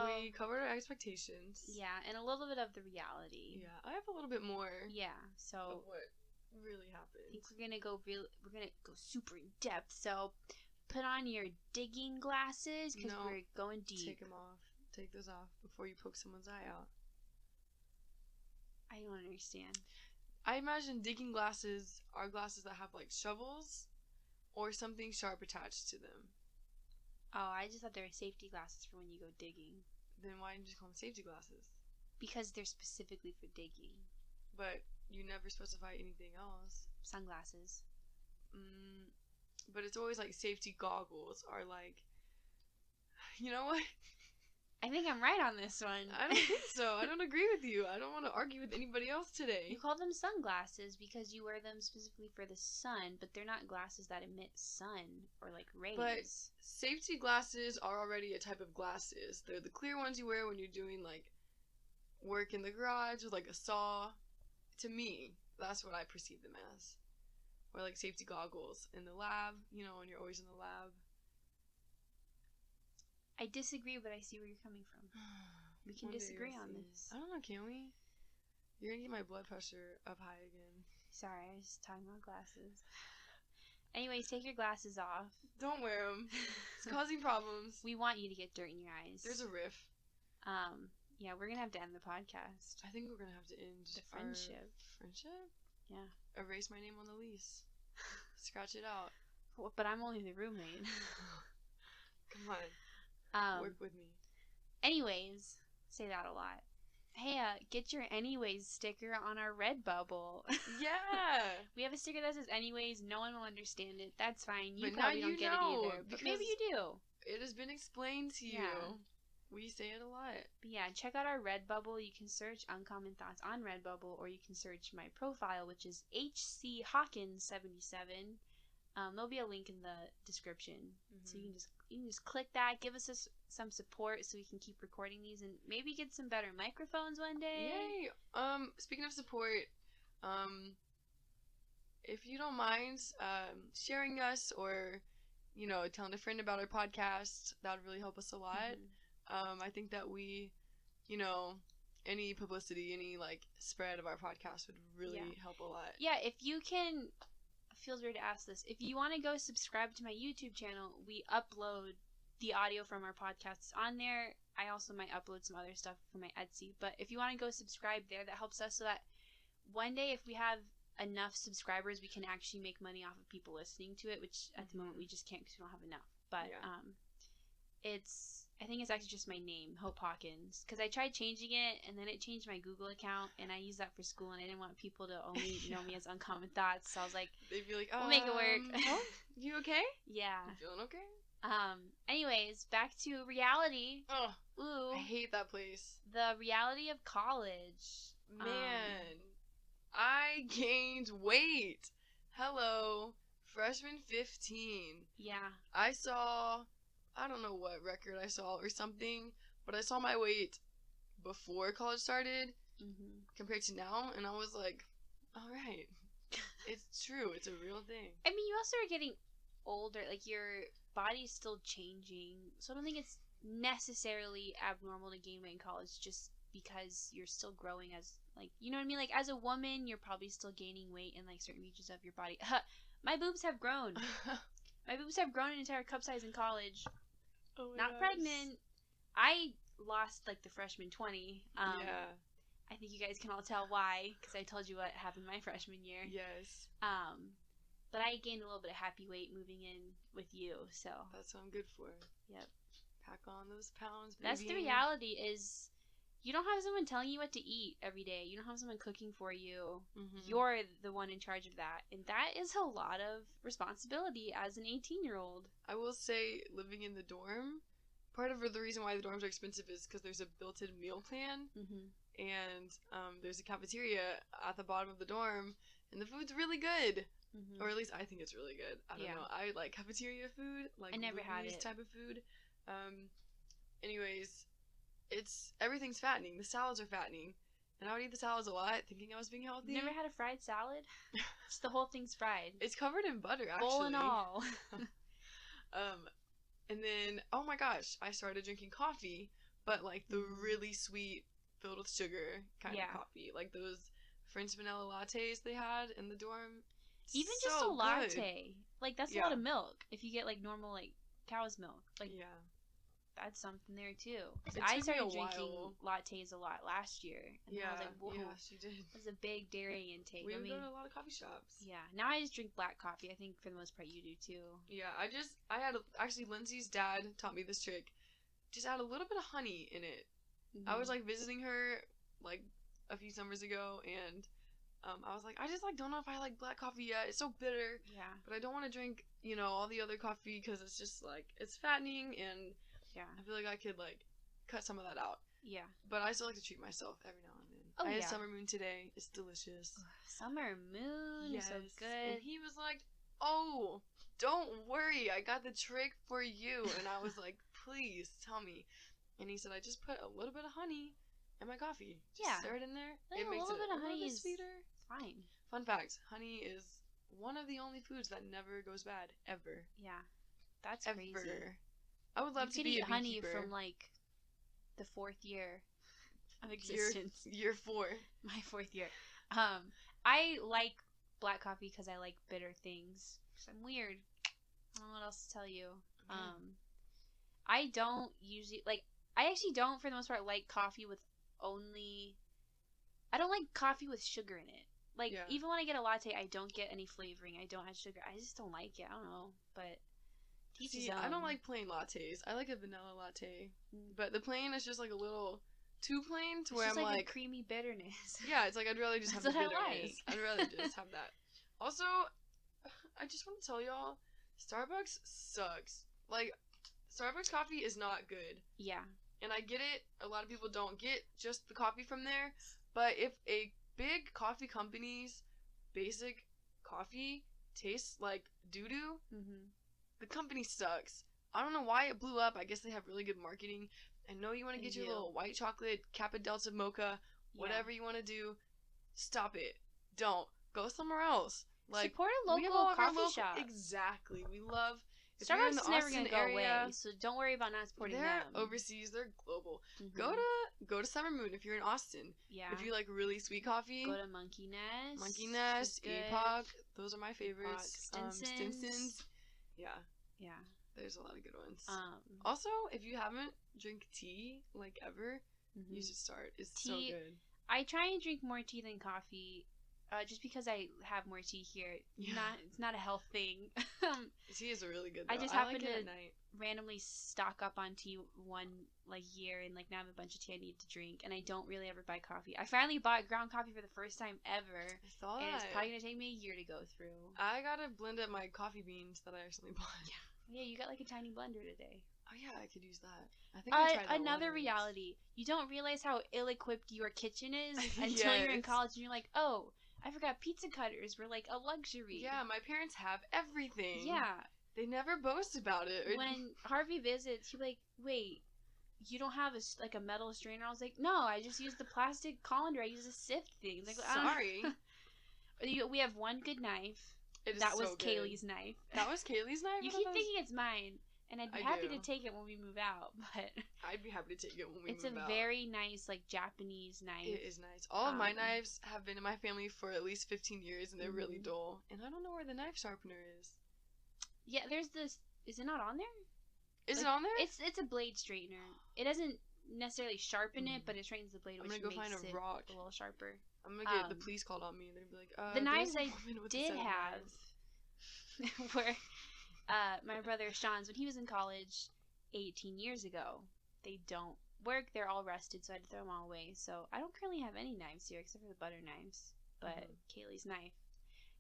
we covered our expectations. Yeah, and a little bit of the reality. Yeah, I have a little bit more. Yeah, so of what really happened. I think we're gonna go super in depth. So put on your digging glasses, because we're going deep. Take them off. Take those off before you poke someone's eye out. I don't understand. I imagine digging glasses are glasses that have like shovels or something sharp attached to them. Oh, I just thought they were safety glasses for when you go digging. Then why didn't you just call them safety glasses? Because they're specifically for digging. but you never specify anything else. Sunglasses. But it's always like safety goggles are like, you know what? I think I'm right on this one. I don't think so. I don't agree with you. I don't want to argue with anybody else today. You call them sunglasses because you wear them specifically for the sun, but they're not glasses that emit sun or like rays. But safety glasses are already a type of glasses. They're the clear ones you wear when you're doing like work in the garage with like a saw. To me, that's what I perceive them as. Or like safety goggles in the lab, you know, when you're always in the lab. I disagree, but I see where you're coming from. We can disagree on this. I don't know, can we? You're gonna get my blood pressure up high again. Sorry, I was just talking about glasses. Anyways, take your glasses off. Don't wear them. It's causing problems. We want you to get dirt in your eyes. There's a riff. Yeah, we're gonna have to end the podcast. I think we're gonna have to end the friendship. Friendship? Yeah. Erase my name on the lease. Scratch it out. Well, but I'm only the roommate. Come on. Work with me. Anyways, say that a lot. Hey, get your anyways sticker on our Redbubble. Yeah. We have a sticker that says anyways. No one will understand it. That's fine. You but probably don't get it either. But maybe you do. It has been explained to you. Yeah. We say it a lot. But yeah, check out our Redbubble. You can search Uncommon Thoughts on Redbubble, or you can search my profile, which is HC Hawkins77. There'll be a link in the description, so you can just click that. Give us some support so we can keep recording these and maybe get some better microphones one day. Yay! Speaking of support, if you don't mind sharing us or telling a friend about our podcast, that would really help us a lot. I think that we, any publicity, any spread of our podcast would really help a lot. Yeah, if you can. Feels weird to ask this. If you want to go subscribe to my YouTube channel, we upload the audio from our podcasts on there. I also might upload some other stuff from my Etsy. But if you want to go subscribe there, that helps us so that one day if we have enough subscribers, we can actually make money off of people listening to it, which at the moment we just can't because we don't have enough. But I think it's actually just my name, Hope Hawkins, because I tried changing it and then it changed my Google account and I used that for school and I didn't want people to only know me as Uncommon Thoughts, so I was like, they'd be like, we'll make it work. Oh, you okay? Yeah. You feeling okay? Anyways, back to reality. Oh, ooh, I hate that place. The reality of college. Man, I gained weight. Hello, freshman 15. Yeah. I don't know what record I saw or something, but I saw my weight before college started compared to now, and I was like, all right, it's true. It's a real thing. I mean, you also are getting older. Like, your body's still changing, so I don't think it's necessarily abnormal to gain weight in college just because you're still growing as, you know what I mean? Like, as a woman, you're probably still gaining weight in, certain regions of your body. My boobs have grown. My boobs have grown an entire cup size in college. Oh my Not gosh. pregnant. I lost the freshman 20. Yeah. I think you guys can all tell why, because I told you what happened my freshman year. Yes. But I gained a little bit of happy weight moving in with you, so. That's what I'm good for. Yep. Pack on those pounds, baby. That's the reality is you don't have someone telling you what to eat every day. You don't have someone cooking for you. You're the one in charge of that. And that is a lot of responsibility as an 18-year-old. I will say, living in the dorm, part of the reason why the dorms are expensive is because there's a built-in meal plan. And there's a cafeteria at the bottom of the dorm, and the food's really good. Or at least I think it's really good. I don't know. I like cafeteria food. I never had it. Type of food. Anyways, everything's fattening. The salads are fattening. And I would eat the salads a lot, thinking I was being healthy. Never had a fried salad? Just the whole thing's fried. It's covered in butter, actually. Bowl and all. And then, oh my gosh, I started drinking coffee, but the really sweet, filled with sugar kind of coffee. Like those French vanilla lattes they had in the dorm. Even so just a latte. Good. That's a lot of milk. If you get normal cow's milk. Yeah. That's something there too. I started drinking lattes a lot last year. And I was like, whoa. Yeah, she did. That's a big dairy intake. We would go to a lot of coffee shops. Yeah. Now I just drink black coffee. I think for the most part you do too. Yeah, actually Lindsay's dad taught me this trick. Just add a little bit of honey in it. I was visiting her a few summers ago, and I was like, I just like don't know if I like black coffee yet. It's so bitter. Yeah. But I don't want to drink, all the other coffee because it's just like it's fattening, and I feel like I could like cut some of that out. Yeah. But I still like to treat myself every now and then. Oh, I had Summer Moon today. It's delicious. Summer Moon is so good. And he was like, "Oh, don't worry, I got the trick for you." And I was like, "Please tell me." And he said, "I just put a little bit of honey in my coffee. Just stir it in there. It makes it a little bit sweeter." Fine. Fun fact: honey is one of the only foods that never goes bad ever. Yeah, that's crazy. I would love to be a beekeeper. Honey from like the 4th year of existence. Year 4. My 4th year. I like black coffee because I like bitter things. I'm weird. I don't know what else to tell you. I don't usually I actually don't, for the most part, like coffee with only. I don't like coffee with sugar in it. Even when I get a latte, I don't get any flavoring. I don't add sugar. I just don't like it. I don't know, but. See, I don't like plain lattes. I like a vanilla latte, but the plain is just like a little too plain to where I'm like a creamy bitterness. Yeah, it's like I'd rather just have the bitterness. Like. I'd rather just have that. Also, I just want to tell y'all, Starbucks sucks. Like, Starbucks coffee is not good. Yeah. And I get it. A lot of people don't get just the coffee from there, but if a big coffee company's basic coffee tastes like doo-doo, the company sucks. I don't know why it blew up. I guess they have really good marketing. I know you want to get your little white chocolate Kappa Delta mocha, whatever you want to do. Stop it. Don't. Go somewhere else. Like, support a local coffee shop. Exactly. We love. Starbucks is never going to go away, so don't worry about not supporting them. They're overseas. They're global. Go to Summer Moon if you're in Austin. Yeah. If you like really sweet coffee. Go to Monkey Nest. Monkey Nest, Epoch. Those are my favorites. Stinson's. Yeah. There's a lot of good ones. Also, if you haven't drank tea ever, you should start. It's so good. I try and drink more tea than coffee, just because I have more tea here. Yeah. It's not a health thing. Tea is really good, though. I just happen to randomly stock up on tea one year, and now I have a bunch of tea I need to drink, and I don't really ever buy coffee. I finally bought ground coffee for the first time ever. I saw that. And it's probably gonna take me a year to go through. I gotta blend up my coffee beans that I recently bought. Yeah, you got a tiny blender today. Oh yeah, I could use that. I think I tried that another reality. You don't realize how ill-equipped your kitchen is until you're in college, and you're like, oh, I forgot pizza cutters were a luxury. Yeah, my parents have everything. Yeah. They never boast about it. When Harvey visits, he's like, wait, you don't have a metal strainer? I was like, no, I just use the plastic colander. I use a sift thing. Sorry. We have one good knife. That was Kaylee's knife. That was Kaylee's knife? You keep thinking it's mine, and I'd be happy to take it when we move out, but... I'd be happy to take it when we move out. It's a very nice, It Japanese knife. is nice. All of my knives have been in my family for at least 15 years, and they're really dull. And I don't know where the knife sharpener is. Yeah, there's this... Is it not on there? Is it on there? It's a blade straightener. It doesn't necessarily sharpen it, but it straightens the blade, which makes find a rock. A little sharper. I'm gonna get the police called on me, and they're gonna be like, the knives I did have were my brother Sean's when he was in college 18 years ago. They don't work. They're all rusted, so I had to throw them all away. So I don't currently have any knives here except for the butter knives. But Kaylee's knife.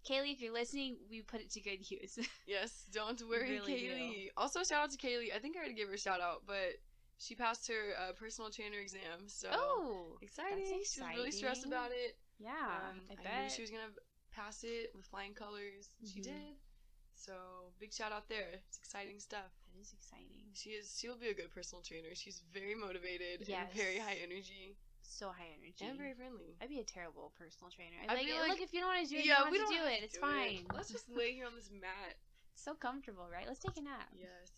Kaylee, if you're listening, we put it to good use. Yes, don't worry, really Kaylee. Do. Also, shout out to Kaylee. I think I already gave her a shout out, but she passed her personal trainer exam. So exciting. She was really stressed about it. Yeah, I bet. I knew she was going to pass it with flying colors. She did. So, big shout out there. It's exciting stuff. That is exciting. She'll be a good personal trainer. She's very motivated and very high energy. So high energy. And very friendly. I'd be a terrible personal trainer. I'd be like, look, if you don't want to do it, you don't have to do it. It's fine. Let's just lay here on this mat. It's so comfortable, right? Let's take a nap. Yes.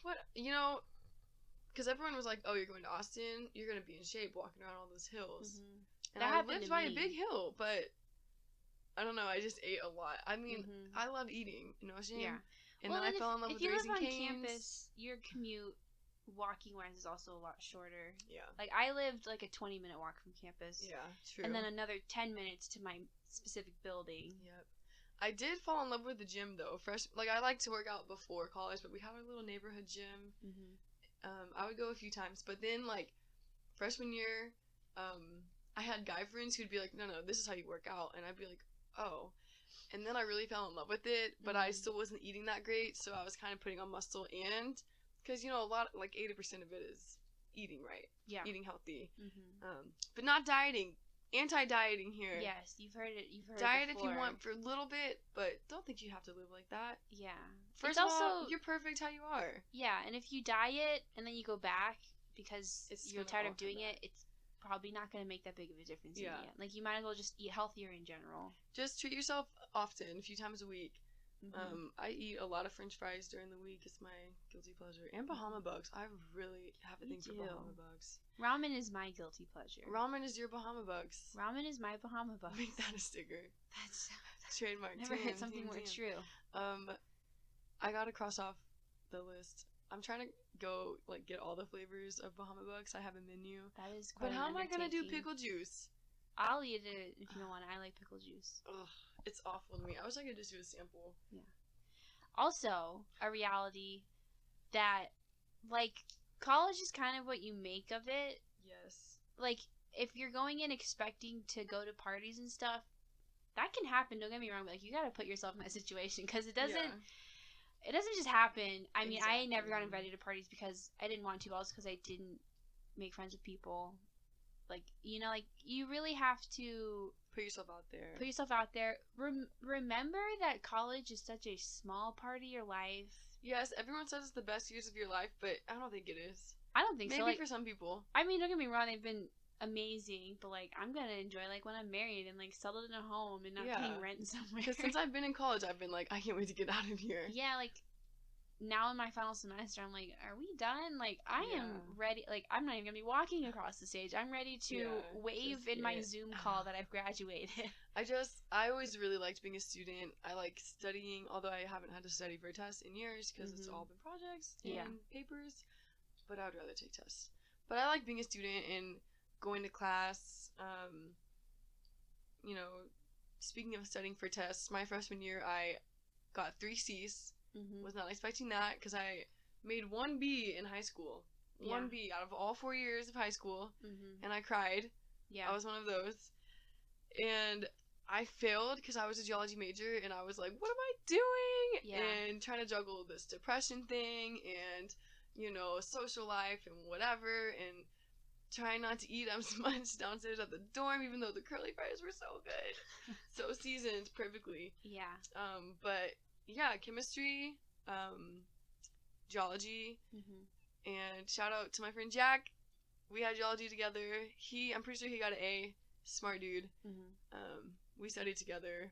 What, because everyone was like, oh, you're going to Austin, you're going to be in shape walking around all those hills. And I lived by a big hill, but I don't know, I just ate a lot. I mean, I love eating, you know what I'm saying? Yeah. And then I fell in love with Raising Cane's. If you live on campus, your commute, walking-wise, is also a lot shorter. Yeah. I lived, a 20-minute walk from campus. Yeah, true. And then another 10 minutes to my specific building. Yep. I did fall in love with the gym, though. I like to work out before college, but we have our little neighborhood gym. I would go a few times, but then, freshman year, I had guy friends who'd be like, no, this is how you work out. And I'd be like, oh. And then I really fell in love with it, but I still wasn't eating that great, so I was kind of putting on muscle. And because, you know, a lot, like 80% of it is eating right. Yeah. Eating healthy. But not dieting. Anti-dieting here. Yes, you've heard it. Diet if you want for a little bit, but don't think you have to live like that. Yeah. First of all, you're perfect how you are. Yeah, and if you diet and then you go back because you're tired of doing it, it's probably not going to make that big of a difference in the end. Like, you might as well just eat healthier in general. Just treat yourself often, a few times a week. I eat a lot of French fries during the week. It's my guilty pleasure. And Bahama Bugs. I really have a thing for Bahama Bugs. Ramen is my guilty pleasure. Ramen is your Bahama Bugs. Ramen is my Bahama Bugs. Make that a sticker. That's trademark. Never heard something more true. I gotta cross off the list. I'm trying to go get all the flavors of Bahama Bugs. I have a menu. That is quite But how am I gonna do pickle juice? I'll eat it if you don't want it. I like pickle juice. Ugh, it's awful to me. I wish I could just do a sample. Yeah. Also, a reality that, college is kind of what you make of it. Yes. If you're going in expecting to go to parties and stuff, that can happen. Don't get me wrong, but, you gotta put yourself in that situation, because it doesn't... Yeah. It doesn't just happen. I mean, I never got invited to parties because I didn't want to, also because I didn't make friends with people. You really have to... Put yourself out there. Remember that college is such a small part of your life. Yes, everyone says it's the best years of your life, but I don't think it is. I don't think so. Maybe for some people. I mean, don't get me wrong, they've been amazing, but, I'm gonna enjoy, when I'm married and, settled in a home and not paying rent somewhere. Because since I've been in college, I've been I can't wait to get out of here. Yeah, now in my final semester, I'm are we done? I am ready. I'm not even gonna be walking across the stage. I'm ready to wave in my Zoom call that I've graduated. I always really liked being a student. I like studying, although I haven't had to study for a test in years because it's all been projects and papers. But I would rather take tests. But I like being a student and going to class. Speaking of studying for tests, my freshman year I got 3 C's. Was not expecting that because I made 1 B in high school. 1 B out of all 4 years of high school. And I cried. Yeah. I was one of those. And I failed because I was a geology major and I was like, what am I doing? Yeah. And trying to juggle this depression thing and, social life and whatever, and trying not to eat as much downstairs at the dorm, even though the curly fries were so good. So seasoned perfectly. Yeah. But yeah, chemistry, geology, and shout out to my friend Jack. We had geology together. I'm pretty sure he got an A. Smart dude. We studied together.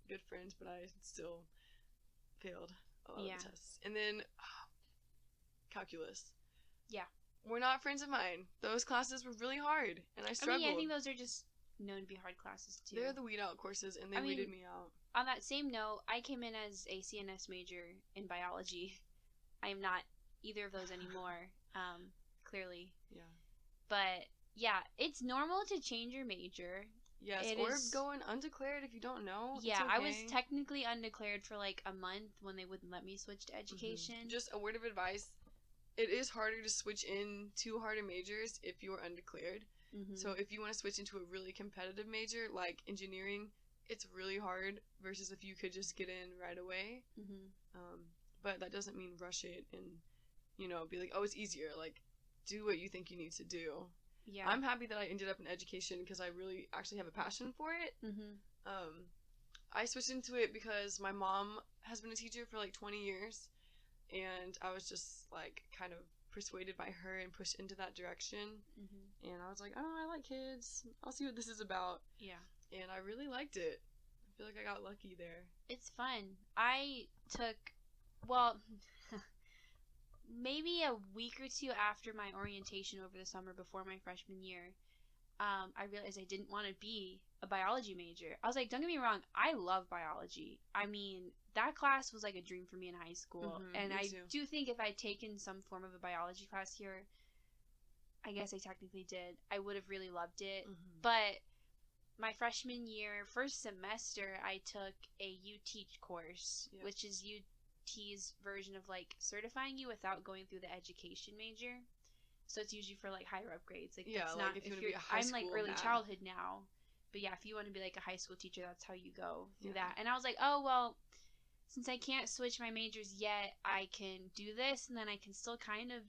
Good friends, but I still failed a lot of the tests. And then calculus. Yeah. Were not friends of mine. Those classes were really hard, and I struggled. I think those are just known to be hard classes, too. They're the weed out courses, and they weeded me out. On that same note, I came in as a CNS major in biology. I am not either of those anymore, clearly. Yeah. But, yeah, it's normal to change your major. Yes, or going undeclared if you don't know. Yeah, I was technically undeclared for, a month when they wouldn't let me switch to education. Just a word of advice. It is harder to switch into harder majors if you are undeclared. So if you want to switch into a really competitive major, like engineering, it's really hard versus if you could just get in right away. But that doesn't mean rush it and, be like, oh, it's easier. Do what you think you need to do. Yeah. I'm happy that I ended up in education because I really actually have a passion for it. I switched into it because my mom has been a teacher for 20 years. And I was just, kind of persuaded by her and pushed into that direction. And I was like, oh, I like kids. I'll see what this is about. Yeah. And I really liked it. I feel like I got lucky there. It's fun. I took, maybe a week or two after my orientation over the summer before my freshman year, I realized I didn't want to be a biology major. I was like, don't get me wrong, I love biology. I mean, that class was like a dream for me in high school. And I do think if I'd taken some form of a biology class here, I guess I technically did, I would have really loved it. But my freshman year, first semester, I took a You Teach course, which is UT's version of certifying you without going through the education major. So it's usually for like higher up grades. Like, Yeah, that's like not, if you want to be a high I'm school like early math. childhood now. But yeah, if you want to be like a high school teacher, that's how you go through Yeah. that. And I was like, oh, well, since I can't switch my majors yet, I can do this, and then I can still kind of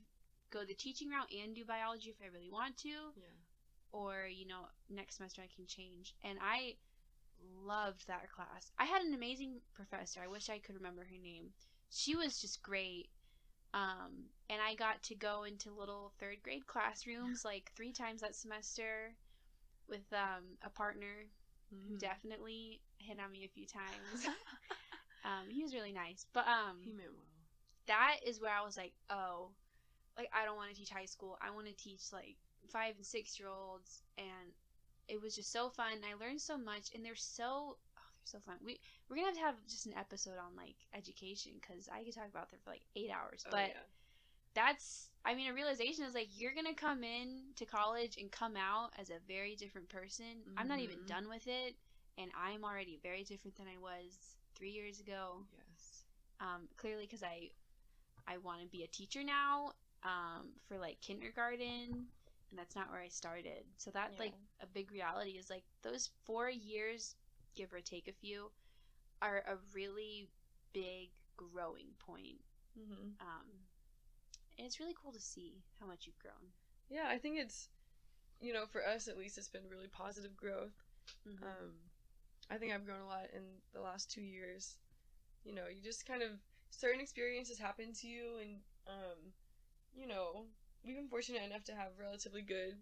go the teaching route and do biology if I really want to. Yeah. Or, next semester I can change. And I loved that class. I had an amazing professor. I wish I could remember her name. She was just great. And I got to go into little 3rd grade classrooms like 3 times that semester with a partner who definitely hit on me a few times. He was really nice. But he meant well. That is where I was like, oh, like, I don't want to teach high school. I want to teach like 5 and 6-year-olds. And it was just so fun. I learned so much, and they're so fun. We're gonna have to have just an episode on like education, because I could talk about that for like 8 hours. But that's, I mean, a realization is like, you're gonna come in to college and come out as a very different person. I'm not even done with it, and I'm already very different than I was 3 years ago. Yes. Clearly, because I want to be a teacher now, for like kindergarten. And that's not where I started. So that's like a big reality, is like those 4 years, give or take a few, are a really big growing point. And it's really cool to see how much you've grown. Yeah, I think it's, for us at least, it's been really positive growth. I think I've grown a lot in the last 2 years. You just kind of, certain experiences happen to you, and, we've been fortunate enough to have relatively good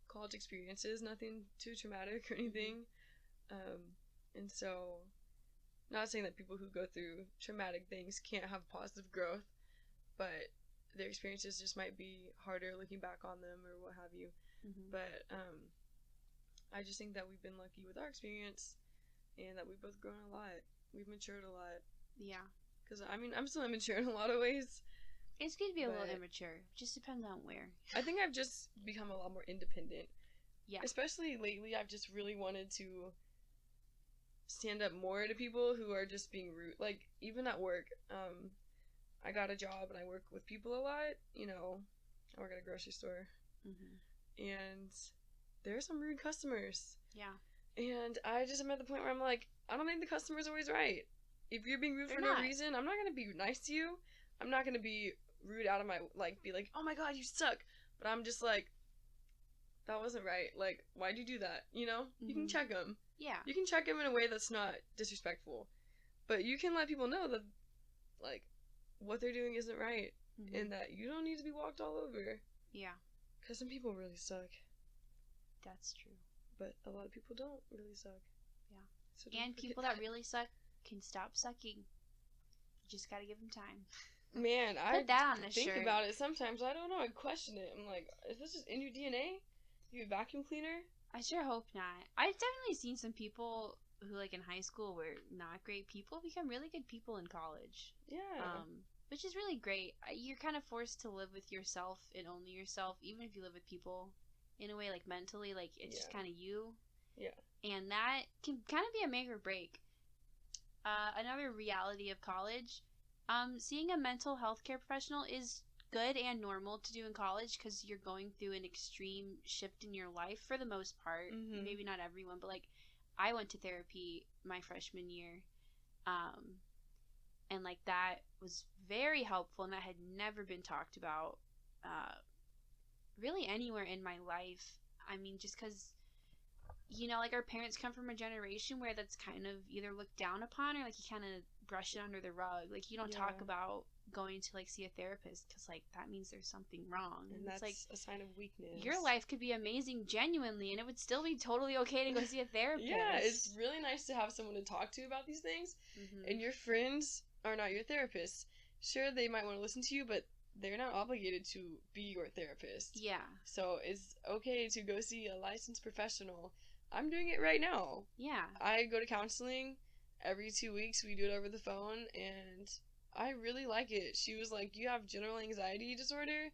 college experiences, nothing too traumatic or anything. And so, not saying that people who go through traumatic things can't have positive growth, but their experiences just might be harder looking back on them or what have you. But I just think that we've been lucky with our experience, and that we've both grown a lot. We've matured a lot. Yeah. Because, I mean, I'm still immature in a lot of ways. It's good to be a little immature. Just depends on where. I think I've just become a lot more independent. Yeah. Especially lately, I've just really wanted to stand up more to people who are just being rude. Like, even at work, I got a job and I work with people a lot. I work at a grocery store. And there are some rude customers. Yeah. And I just am at the point where I'm like, I don't think the customer's always right. If you're being rude for no reason, I'm not going to be nice to you. I'm not going to be rude out of my, be like, oh my god, you suck. But I'm just like, that wasn't right. Like, why'd you do that? You can check them. Yeah. You can check them in a way that's not disrespectful. But you can let people know that, like, what they're doing isn't right. And that you don't need to be walked all over. Yeah. Because some people really suck. That's true. But a lot of people don't really suck. Yeah. So and people that really suck can stop sucking. You just gotta give them time. Man, Put that on a think shirt. about it sometimes. I don't know. I question it. I'm like, is this just in your DNA? You a vacuum cleaner? I sure hope not. I've definitely seen some people who, like, in high school were not great people become really good people in college. Yeah. Which is really great. You're kind of forced to live with yourself and only yourself, even if you live with people, in a way, like, mentally. Like, it's just kind of you. Yeah. And that can kind of be a make or break. Another reality of college, seeing a mental health care professional is good and normal to do in college, because you're going through an extreme shift in your life for the most part. Maybe not everyone, but like, I went to therapy my freshman year, and like, that was very helpful, and that had never been talked about really anywhere in my life. I mean, just because, like, our parents come from a generation where that's kind of either looked down upon, or like, you kind of brush it under the rug. Like, you don't talk about going to, like, see a therapist, because, like, that means there's something wrong. And that's like a sign of weakness. Your life could be amazing genuinely, and it would still be totally okay to go see a therapist. Yeah, it's really nice to have someone to talk to about these things. And your friends are not your therapists. Sure, they might want to listen to you, but they're not obligated to be your therapist. Yeah. So it's okay to go see a licensed professional. I'm doing it right now. Yeah. I go to counseling every 2 weeks. We do it over the phone, and I really like it. She was like, you have general anxiety disorder?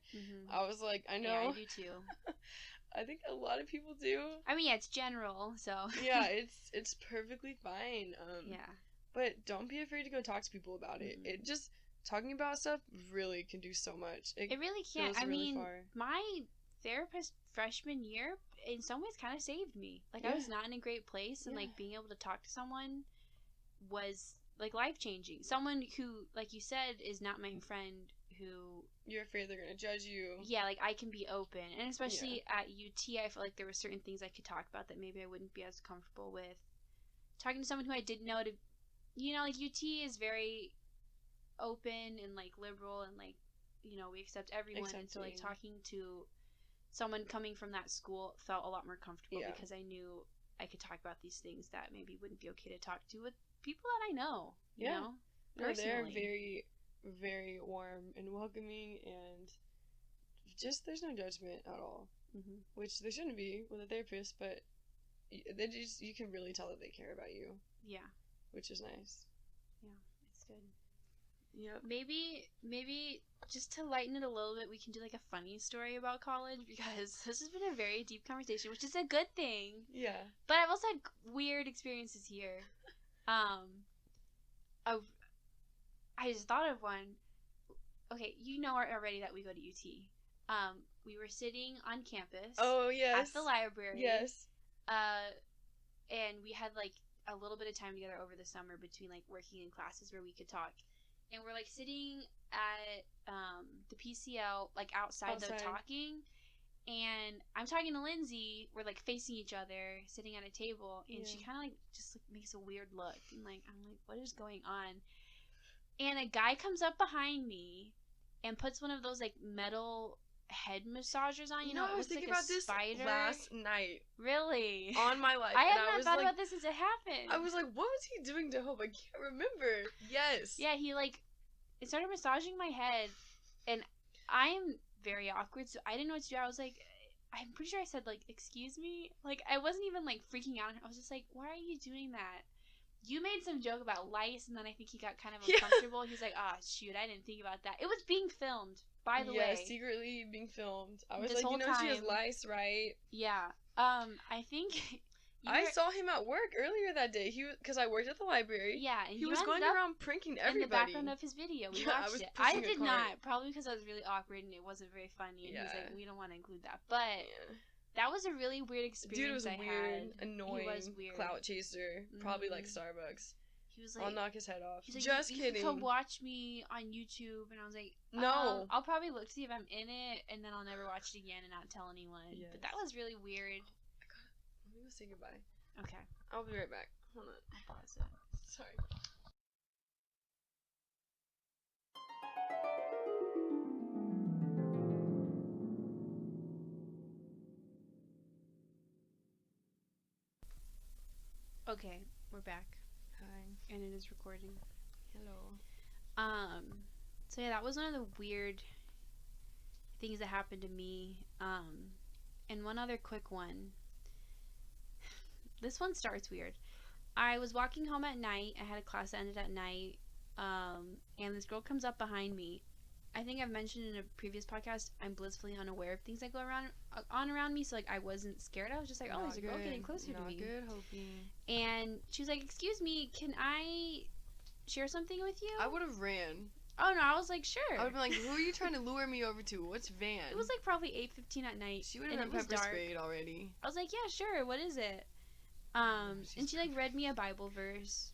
I was like, I know. Yeah, I do too. I think a lot of people do. I mean, yeah, it's general, so. Yeah, it's perfectly fine. Yeah. But don't be afraid to go talk to people about it. It just talking about stuff really can do so much. It really can. goes I really mean, far. my therapist freshman year, in some ways, kind of saved me. Like, I Yeah. was not in a great place, and, Yeah. like, being able to talk to someone was, like, life-changing. Someone who, like you said, is not my friend who... You're afraid they're going to judge you. Yeah, like, I can be open. And especially at UT, I felt like there were certain things I could talk about that maybe I wouldn't be as comfortable with. Talking to someone who I didn't know to... You know, like, UT is very open and, like, liberal and, like, you know, we accept everyone. And so, like, talking to someone coming from that school felt a lot more comfortable because I knew I could talk about these things that maybe wouldn't be okay to talk to with people that I know, you know? No, they're very, very warm and welcoming, and just there's no judgment at all, which there shouldn't be with a therapist, but they just, you can really tell that they care about you. Yeah. Which is nice. Yeah, it's good. Yep. Maybe just to lighten it a little bit, we can do like a funny story about college, because this has been a very deep conversation, which is a good thing. Yeah. But I've also had weird experiences here. I just thought of one. Okay, you know already that we go to UT. We were sitting on campus. Oh, yes. At the library. Yes. And we had like a little bit of time together over the summer between like working in classes where we could talk. And we're like sitting at the PCL, like outside. Though, talking. And I'm talking to Lindsay. We're like facing each other, sitting at a table, and she kind of like just like makes a weird look, and like I'm like, what is going on? And a guy comes up behind me and puts one of those like metal head massagers on. You know, I was thinking like about this last night. Really? On my life. I had not thought about this since it happened. I was like, what was he doing to Hope? I can't remember. Yes. Yeah, he like it started massaging my head, and I'm very awkward, so I didn't know what to do. I was like, I'm pretty sure I said like, excuse me. Like, I wasn't even like freaking out. I was just like, why are you doing that? You made some joke about lice, and then I think he got kind of uncomfortable. He's like, oh, shoot, I didn't think about that. It was being filmed, by the way. Yeah, secretly being filmed. I was this like, she has lice, right? Yeah. I think... I saw him at work earlier that day. Because I worked at the library. Yeah, and he was going around pranking everybody. In the background of his video. We watched it. I did not, probably because I was really awkward and it wasn't very funny. And he's like, we don't want to include that. But... Yeah. That was a really weird experience. Dude was weird, annoying, he was weird. Clout chaser, probably like Starbucks. He was like, I'll knock his head off. He's like, just kidding. You can watch me on YouTube, and I was like, no. I'll probably look to see if I'm in it, and then I'll never watch it again and not tell anyone. Yes. But that was really weird. Let me go say goodbye. Okay. I'll be right back. Hold on. I'll pause it. Sorry. Okay, we're back. Hi. And it is recording. Hello. So yeah, that was one of the weird things that happened to me. And one other quick one. This one starts weird. I was walking home at night. I had a class that ended at night. And this girl comes up behind me. I think I've mentioned in a previous podcast, I'm blissfully unaware of things that go around me, so like I wasn't scared. I was just like, oh, there's a girl getting closer to me. Not good, Hopi. And she was like, excuse me, can I share something with you? I would have ran. Oh no, I was like, sure. I would have been like, who are you trying to lure me over to? What's Van? It was like probably 8:15 at night. She would have been pepper sprayed already. I was like, yeah, sure. What is it? And she like read me a Bible verse.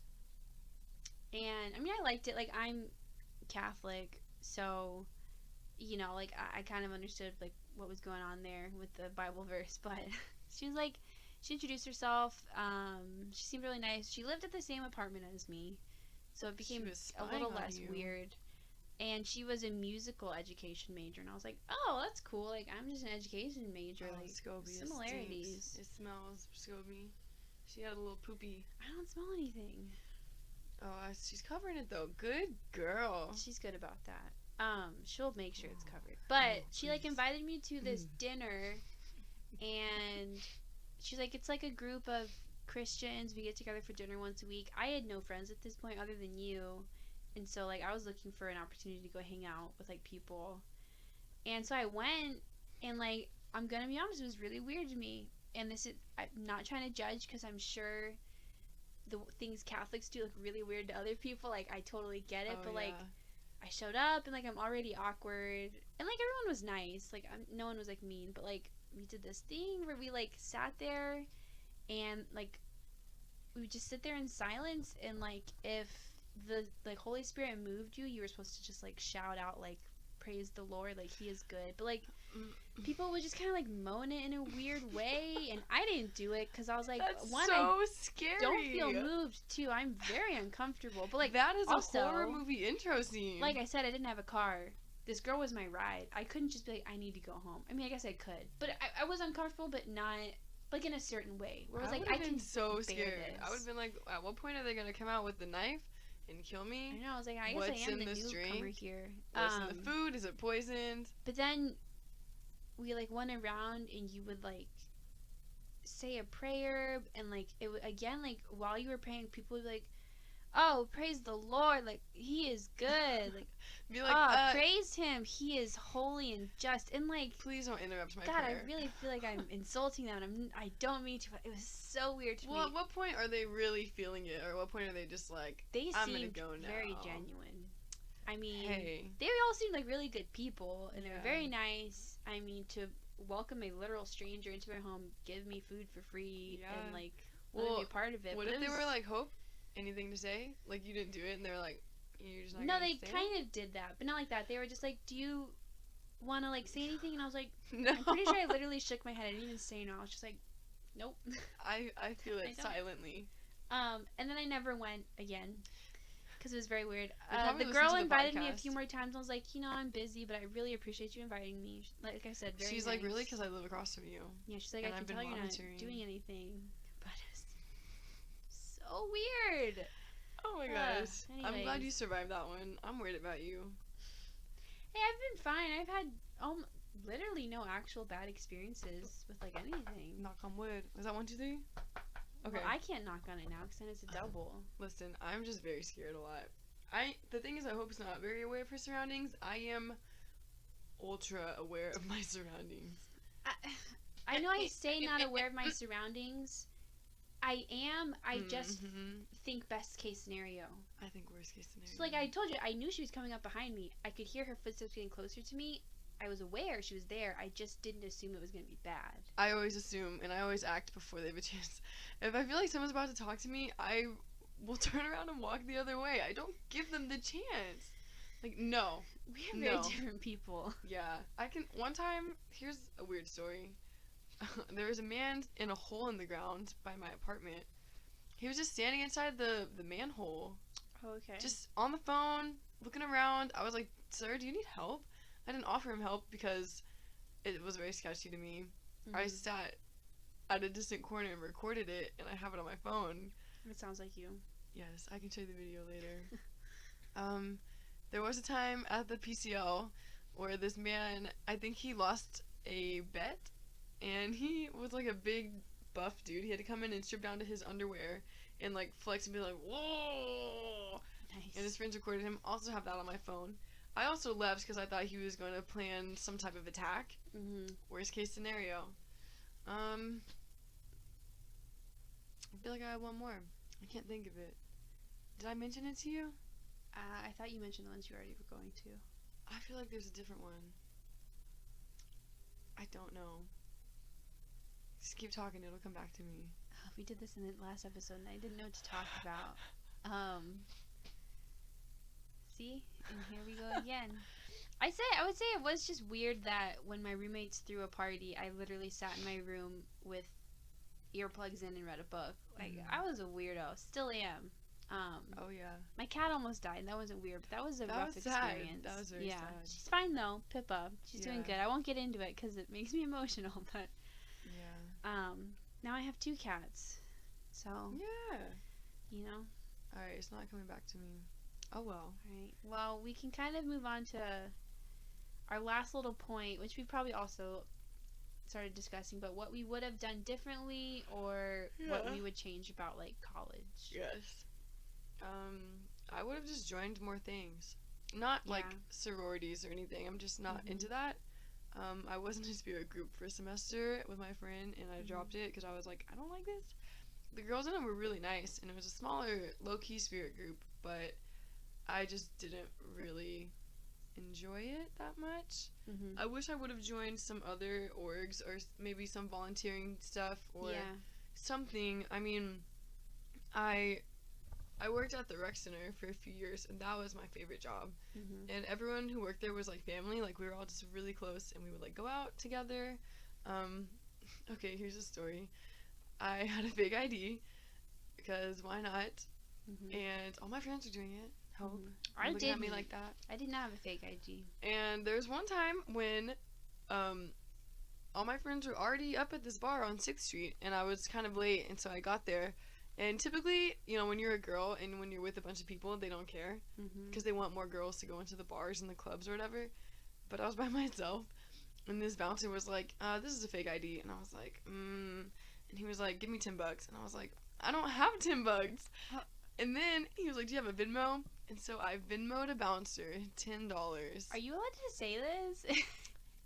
And I mean, I liked it. Like, I'm Catholic. So, you know, like, I kind of understood, like, what was going on there with the Bible verse, but she was, like, she introduced herself, she seemed really nice. She lived at the same apartment as me, so it became a little less weird, and she was a musical education major, and I was like, oh, that's cool, like, I'm just an education major, like, Scoby, similarities. It smells Scoby. She had a little poopy. I don't smell anything. Oh, she's covering it though. Good girl. She's good about that. She'll make sure it's covered. But she like invited me to this dinner, and she's like, it's like a group of Christians. We get together for dinner once a week. I had no friends at this point other than you, and so like I was looking for an opportunity to go hang out with like people, and so I went, and like I'm gonna be honest, it was really weird to me. And this is, I'm not trying to judge, because I'm sure the things Catholics do look really weird to other people. Like, I totally get it, but like, I showed up and like I'm already awkward, and like everyone was nice, like no one was like mean, but like we did this thing where we like sat there and like we would just sit there in silence, and like if the like Holy Spirit moved you, you were supposed to just like shout out like praise the Lord, like he is good. But like people would just kind of like moan it in a weird way, and I didn't do it because I was like, That's one, so I scary. don't feel moved. Two, I'm very uncomfortable. But like that is also, a horror movie intro scene. Like I said, I didn't have a car. This girl was my ride. I couldn't just be like, I need to go home. I mean, I guess I could, but I was uncomfortable, but not like in a certain way. Where I was like, I can so bear scared. this. I would have been like, at what point are they gonna come out with the knife and kill me? I know. I was like, I guess What's I am in the this newcomer drink? here. What's in the food? Is it poisoned? But then we like went around, and you would like say a prayer, and like it would, again, like while you were praying, people would be like, oh, praise the Lord, like he is good, like be like, oh, praise him, he is holy and just, and like please don't interrupt my God, prayer. I really feel like I'm insulting them, and I don't mean to, but it was so weird to me. Well, at what point are they really feeling it, or at what point are they just like, I'm gonna go now? Very genuine. I mean, hey. They all seemed like really good people, and they were very nice. I mean, to welcome a literal stranger into their home, give me food for free, and like let me be part of it. What if they were like, Hope, anything to say? Like you didn't do it, and they were like, you're just not. No, they kind of did that, but not like that. They were just like, do you want to like say anything? And I was like, no. I'm pretty sure I literally shook my head. I didn't even say no. I was just like, nope. I feel it silently. And then I never went again. Because it was very weird. The girl girl invited me a few more times. I was like, I'm busy, but I really appreciate you inviting me. Like I said, very She's nice. like, really? Because I live across from you. Yeah, she's like, I can tell you're not doing anything. But it's so weird. Oh my gosh. I'm glad you survived that one. I'm worried about you. Hey, I've been fine. I've had literally no actual bad experiences with like anything. Knock on wood. Is that 1, 2, 3? Okay. Well, I can't knock on it now because then it's a double. Listen, I'm just very scared a lot. The thing is, I hope it's not very aware of her surroundings. I am ultra aware of my surroundings. I know I say not aware of my surroundings. I am. I just think best case scenario. I think worst case scenario. So like I told you, I knew she was coming up behind me. I could hear her footsteps getting closer to me. I was aware she was there. I just didn't assume it was going to be bad. I always assume, and I always act before they have a chance. If I feel like someone's about to talk to me, I will turn around and walk the other way. I don't give them the chance. Like, no. We are very different people. Yeah. One time, here's a weird story. There was a man in a hole in the ground by my apartment. He was just standing inside the manhole. Oh, okay. Just on the phone, looking around. I was like, sir, do you need help? I didn't offer him help because it was very sketchy to me. Mm-hmm. I sat at a distant corner and recorded it, and I have it on my phone. It sounds like you. Yes, I can show you the video later. There was a time at the PCL where this man, I think he lost a bet, and he was like a big buff dude. He had to come in and strip down to his underwear and like flex and be like, whoa! Nice. And his friends recorded him. Also have that on my phone. I also left because I thought he was going to plan some type of attack. Mm-hmm. Worst case scenario. I feel like I have one more. I can't think of it. Did I mention it to you? I thought you mentioned the ones you already were going to. I feel like there's a different one. I don't know. Just keep talking. It'll come back to me. We did this in the last episode, and I didn't know what to talk about. See? And here we go again. I would say it was just weird that when my roommates threw a party, I literally sat in my room with earplugs in and read a book. Like, I was a weirdo. Still am. Oh, yeah. My cat almost died, and that wasn't weird, but that was a rough experience. That was very sad. She's fine, though. Pippa. She's doing good. I won't get into it because it makes me emotional, but... Yeah. Now I have 2 cats. So... Yeah. You know? Alright, it's not coming back to me. Oh, well. Alright. Well, we can kind of move on to our last little point, which we probably also started discussing, but what we would have done differently or what we would change about, like, college. Yes. I would have just joined more things. Not, like, sororities or anything. I'm just not into that. I was in a spirit group for a semester with my friend, and I dropped it because I was like, I don't like this. The girls in it were really nice, and it was a smaller, low-key spirit group, but I just didn't really enjoy it that much. Mm-hmm. I wish I would have joined some other orgs or maybe some volunteering stuff or something. I mean, I worked at the rec center for a few years, and that was my favorite job. Mm-hmm. And everyone who worked there was like family. Like, we were all just really close, and we would like go out together. Okay, here's a story. I had a fake ID because why not? Mm-hmm. And all my friends were doing it. Hope. I Looking did at me like that. I did not have a fake ID. And there was one time when all my friends were already up at this bar on 6th Street, and I was kind of late, and so I got there. And typically, you know, when you're a girl and when you're with a bunch of people, they don't care because they want more girls to go into the bars and the clubs or whatever. But I was by myself, and this bouncer was like, this is a fake ID. And I was like, And he was like, give me $10. And I was like, I don't have $10. And then he was like, do you have a Venmo? And so I Venmo'd a bouncer $10. Are you allowed to say this?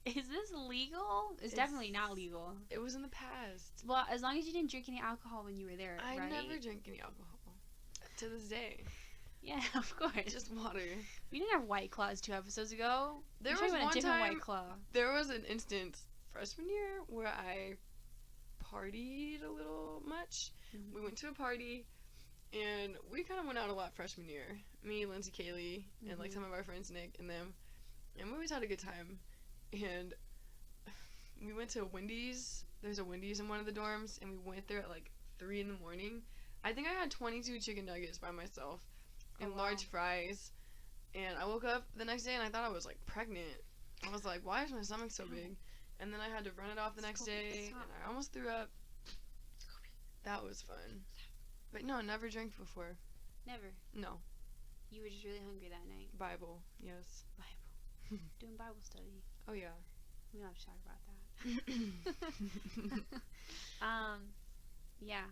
Is this legal? It's definitely not legal. It was in the past. Well, as long as you didn't drink any alcohol when you were there, I right? never drink any alcohol. To this day. Yeah, of course. Just water. We didn't have White Claws 2 episodes ago. There was one time, White Claw. There was an instance freshman year where I partied a little much. Mm-hmm. We went to a party, and we kind of went out a lot freshman year. Me, Lindsay, Kaylee, and like some of our friends, Nick, and them. And we always had a good time. And we went to Wendy's. There's a Wendy's in one of the dorms, and we went there at like 3 in the morning. I think I had 22 chicken nuggets by myself and large fries. And I woke up the next day, and I thought I was like pregnant. I was like, why is my stomach so big? And then I had to run it off the next day, and I almost threw up. That was fun. But no, never drank before. Never? No. You were just really hungry that night. Bible, yes. Bible. Doing Bible study. Oh, yeah. We don't have to talk about that. Yeah.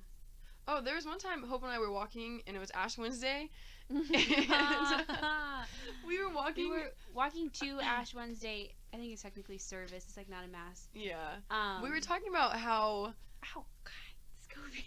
Oh, there was one time Hope and I were walking, and it was Ash Wednesday. And we were walking. We were walking to Ash Wednesday. I think it's technically service. It's like not a mass. Yeah. We were talking about how. Ow, God, Scooby.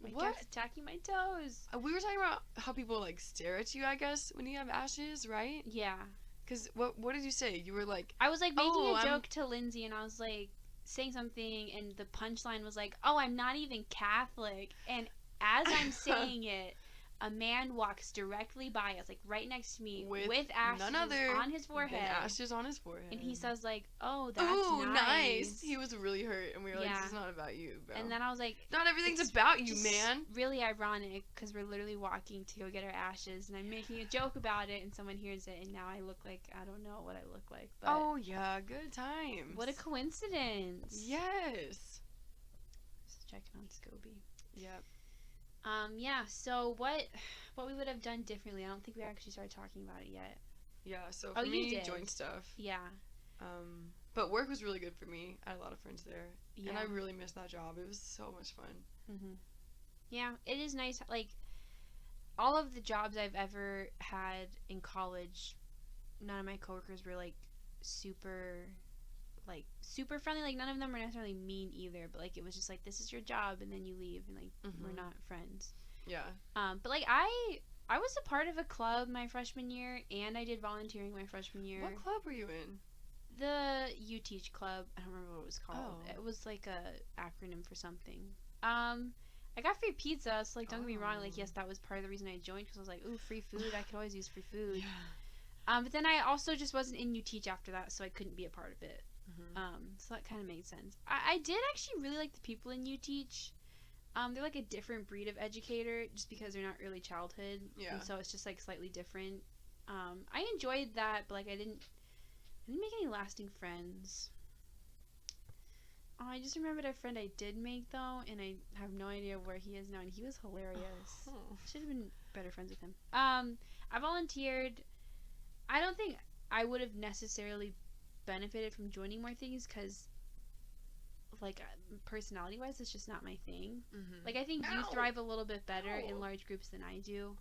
My what? cat's attacking my toes. We were talking about how people like stare at you, I guess, when you have ashes, right? Yeah. Because what did you say? You were like... I was like making a joke to Lindsay, and I was like saying something, and the punchline was like, oh, I'm not even Catholic. And as I'm saying it, a man walks directly by us, like right next to me, with ashes on his forehead. Ashes on his forehead. And he says like, oh, that's nice. He was really hurt, and we were like, this is not about you, bro. And then I was like, not everything's about you, man. Really ironic, because we're literally walking to go get our ashes, and I'm making a joke about it, and someone hears it, and now I look like, I don't know what I look like. But oh, yeah, good times. What a coincidence. Yes. Just checking on Scooby. Yep. Yeah, so what we would have done differently, I don't think we actually started talking about it yet. Yeah, so for me, joint stuff. Yeah. But work was really good for me. I had a lot of friends there. Yeah. And I really missed that job. It was so much fun. Mm-hmm. Yeah, it is nice. Like, all of the jobs I've ever had in college, none of my coworkers were, like, super friendly. Like, none of them were necessarily mean either, but like it was just like, this is your job, and then you leave, and like we're not friends. Yeah. But like I was a part of a club my freshman year, and I did volunteering my freshman year. What club were you in? The You Teach Club. I don't remember what it was called. Oh. It was like a acronym for something. I got free pizza, so like don't get me wrong, like yes, that was part of the reason I joined, because I was like, ooh, free food, I could always use free food. Yeah. But then I also just wasn't in You Teach after that, so I couldn't be a part of it. So that kind of made sense. I did actually really like the people in You Teach. They're like a different breed of educator, just because they're not early childhood. Yeah. And so it's just like slightly different. I enjoyed that, but like I didn't make any lasting friends. Oh, I just remembered a friend I did make though, and I have no idea where he is now, and he was hilarious. Oh. Should have been better friends with him. I volunteered. I don't think I would have necessarily benefited from joining more things, because like personality wise it's just not my thing. Like I think you thrive a little bit better in large groups than I do.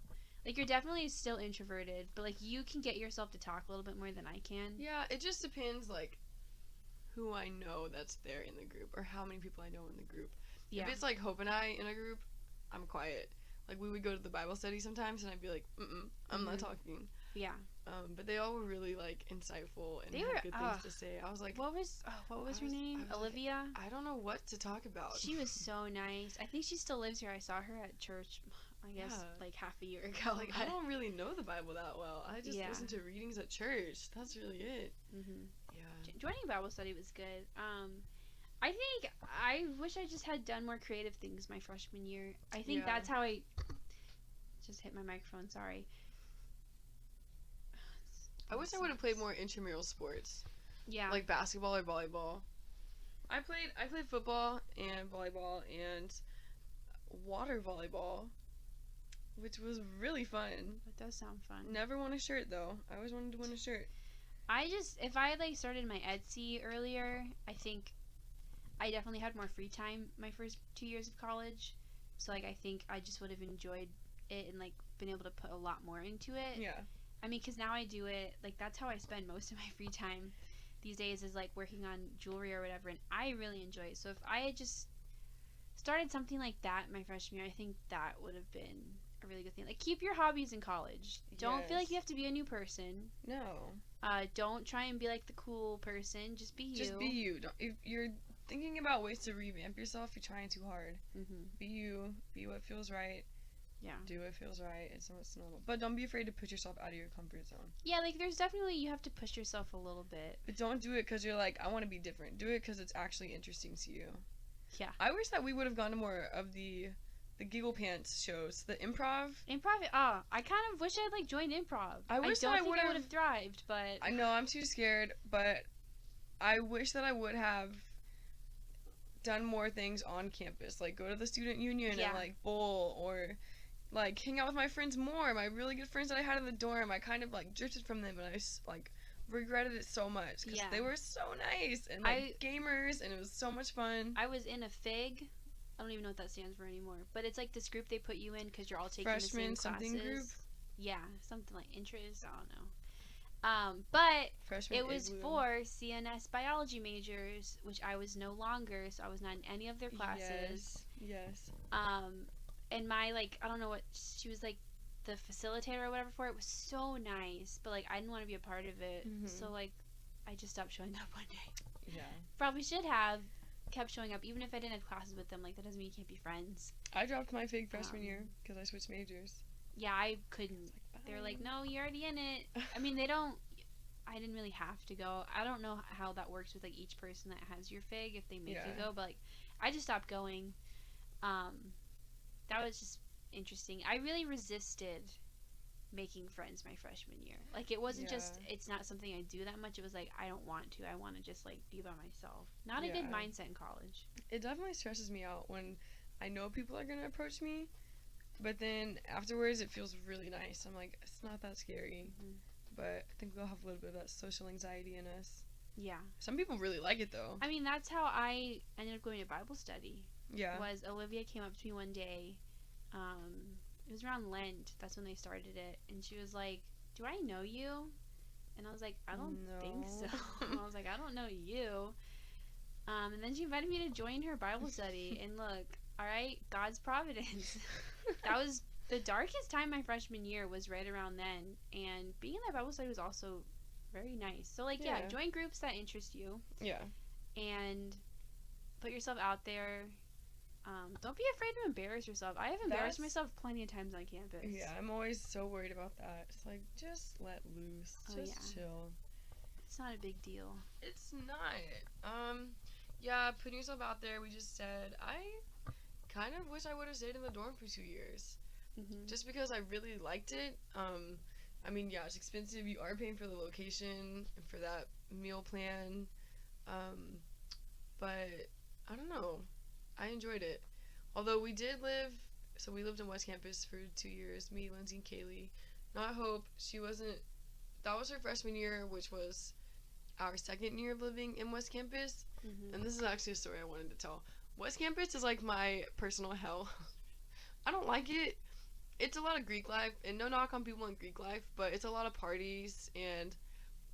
Like you're definitely still introverted, but like you can get yourself to talk a little bit more than I can. Yeah, it just depends like who I know that's there in the group, or how many people I know in the group. Yeah. If it's like Hope and I in a group, I'm quiet. Like we would go to the Bible study sometimes, and I'd be like, I'm not talking. Yeah. But they all were really like insightful and They had were good things to say. I was like, what was her name? Olivia. Like, I don't know what to talk about. She was so nice. I think she still lives here. I saw her at church, I guess, like half a year ago. Like, I don't really know the Bible that well. I just listen to readings at church. That's really it. Yeah. Joining Bible study was good. I think I wish I just had done more creative things my freshman year. I think that's how I just hit my microphone. Sorry. I wish I would have played more intramural sports. Yeah. Like basketball or volleyball. I played football and volleyball and water volleyball, which was really fun. That does sound fun. Never won a shirt though. I always wanted to win a shirt. If I like started my Etsy earlier, I think I definitely had more free time my first 2 years of college. So like I think I just would have enjoyed it and like been able to put a lot more into it. Yeah. I mean, because now I do it, like, that's how I spend most of my free time these days is, like, working on jewelry or whatever, and I really enjoy it. So if I had just started something like that my freshman year, I think that would have been a really good thing. Like, keep your hobbies in college. Don't feel like you have to be a new person. No. Don't try and be, like, the cool person. Just be you. Just be you. If you're thinking about ways to revamp yourself, you're trying too hard. Mm-hmm. Be you. Be what feels right. Yeah. Do what feels right. It's normal. But don't be afraid to put yourself out of your comfort zone. Yeah, like, there's definitely, you have to push yourself a little bit. But don't do it because you're like, I want to be different. Do it because it's actually interesting to you. Yeah. I wish that we would have gone to more of the Giggle Pants shows. The improv. I kind of wish I'd, like, joined improv. I don't think I would have thrived, but... I know, I'm too scared, but I wish that I would have done more things on campus. Like, go to the student union and, like, bowl or... like, hang out with my friends more. My really good friends that I had in the dorm, I kind of, like, drifted from them, and I, like, regretted it so much. Because they were so nice, and, like, gamers, and it was so much fun. I was in a FIG. I don't even know what that stands for anymore. But it's, like, this group they put you in because you're all taking the same classes. Freshman something group? Yeah, something like interest, I don't know. But Freshman it was for CNS biology majors, which I was no longer, so I was not in any of their classes. Yes. And my, like, I don't know what, she was, like, the facilitator or whatever for it was so nice, but, like, I didn't want to be a part of it, so, like, I just stopped showing up one day. Yeah. Probably should have kept showing up, even if I didn't have classes with them, like, that doesn't mean you can't be friends. I dropped my FIG freshman year, because I switched majors. Yeah, I couldn't. They were like, no, you're already in it. I mean, I didn't really have to go. I don't know how that works with, like, each person that has your FIG, if they make you go, but, like, I just stopped going. That was just interesting. I really resisted making friends my freshman year. Like, it wasn't just, it's not something I do that much. It was like, I don't want to. I want to just, like, be by myself. Not a good mindset in college. It definitely stresses me out when I know people are going to approach me, but then afterwards it feels really nice. I'm like, it's not that scary. But I think we'll have a little bit of that social anxiety in us. Yeah. Some people really like it, though. I mean, that's how I ended up going to Bible study. Yeah. Was Olivia came up to me one day. It was around Lent. That's when they started it. And she was like, do I know you? And I was like, I don't think so. I was like, I don't know you. And then she invited me to join her Bible study. And look, all right, God's providence. That was the darkest time my freshman year was right around then. And being in that Bible study was also very nice. So, like, join groups that interest you. Yeah. And put yourself out there. Don't be afraid to embarrass yourself. I have embarrassed myself plenty of times on campus. Yeah, I'm always so worried about that. It's like, just let loose. Just chill. It's not a big deal. It's not. Yeah, putting yourself out there, we just said, I kind of wish I would have stayed in the dorm for 2 years. Just because I really liked it. I mean, yeah, it's expensive. You are paying for the location and for that meal plan. But I don't know. I enjoyed it. Although we lived in West Campus for 2 years, me, Lindsay, and Kaylee. Not Hope, that was her freshman year, which was our second year of living in West Campus. And this is actually a story I wanted to tell. West Campus is like my personal hell. I don't like it. It's a lot of Greek life, and no knock on people in Greek life, but it's a lot of parties, and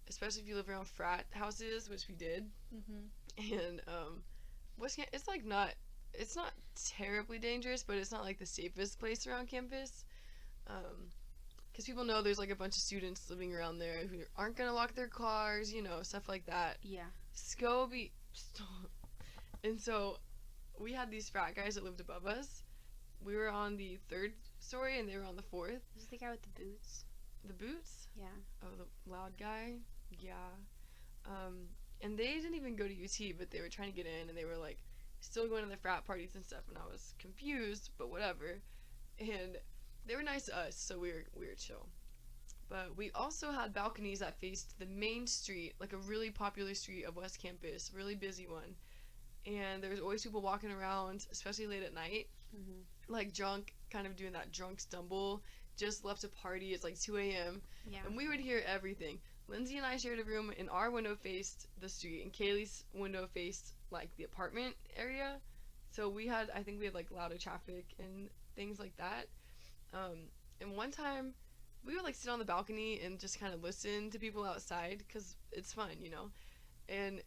especially if you live around frat houses, which we did. And West Campus, it's not terribly dangerous, but it's not like the safest place around campus. because people know there's like a bunch of students living around there who aren't gonna lock their cars, you know, stuff like that. Yeah. Scobie. Stop. And so we had these frat guys that lived above us. We were on the 3rd story and they were on the 4th. Is it the guy with the boots? The boots? Yeah. Oh, the loud guy? Yeah. And they didn't even go to UT, but they were trying to get in, and they were like still going to the frat parties and stuff, and I was confused, but whatever. And they were nice to us, so we were chill. But we also had balconies that faced the main street, like a really popular street of West Campus, really busy one. And there was always people walking around, especially late at night, like drunk, kind of doing that drunk stumble. Just left a party. It's like 2 a.m. Yeah. And we would hear everything. Lindsay and I shared a room, and our window faced the street, and Kaylee's window faced like the apartment area. So I think we had like louder traffic and things like that. And one time we would like sit on the balcony and just kind of listen to people outside because it's fun, you know. And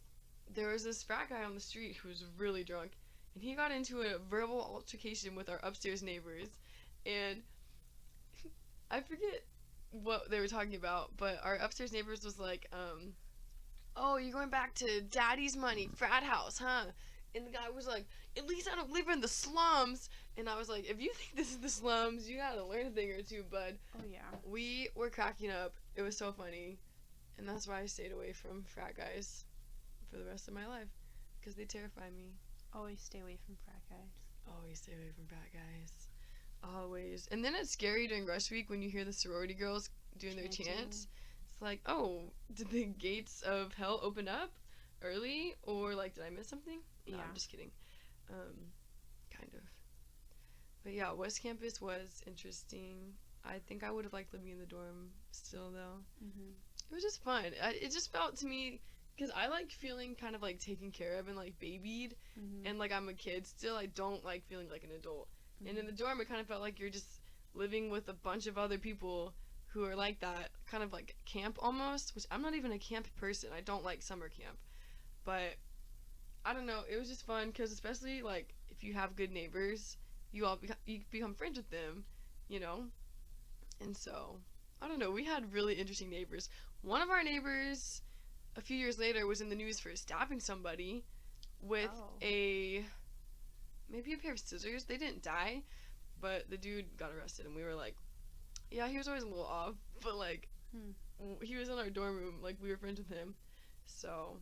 there was this frat guy on the street who was really drunk, and he got into a verbal altercation with our upstairs neighbors, and I forget what they were talking about, but our upstairs neighbors was like, oh, you're going back to daddy's money, frat house, huh? And the guy was like, at least I don't live in the slums. And I was like, if you think this is the slums, you gotta learn a thing or two, bud. Oh, yeah. We were cracking up. It was so funny. And that's why I stayed away from frat guys for the rest of my life, because they terrify me. Always stay away from frat guys. Always stay away from frat guys. Always. And then it's scary during rush week when you hear the sorority girls doing their chants. It's like, oh, did the gates of hell open up early? Or, like, did I miss something? No, Yeah. I'm just kidding. Kind of. But yeah, West Campus was interesting. I think I would have liked living in the dorm still, though. It was just fun. It just felt to me, because I like feeling kind of, like, taken care of and, like, babied. And, like, I'm a kid still. I don't like feeling like an adult. And in the dorm, it kind of felt like you're just living with a bunch of other people who are like that, kind of like camp almost, which I'm not even a camp person. I don't like summer camp. But, I don't know, it was just fun, because especially, like, if you have good neighbors, you become friends with them, you know? And so, I don't know, we had really interesting neighbors. One of our neighbors, a few years later, was in the news for stabbing somebody with maybe a pair of scissors. They didn't die, but the dude got arrested, and we were like, yeah, he was always a little off, but like, he was in our dorm room, like, we were friends with him. So,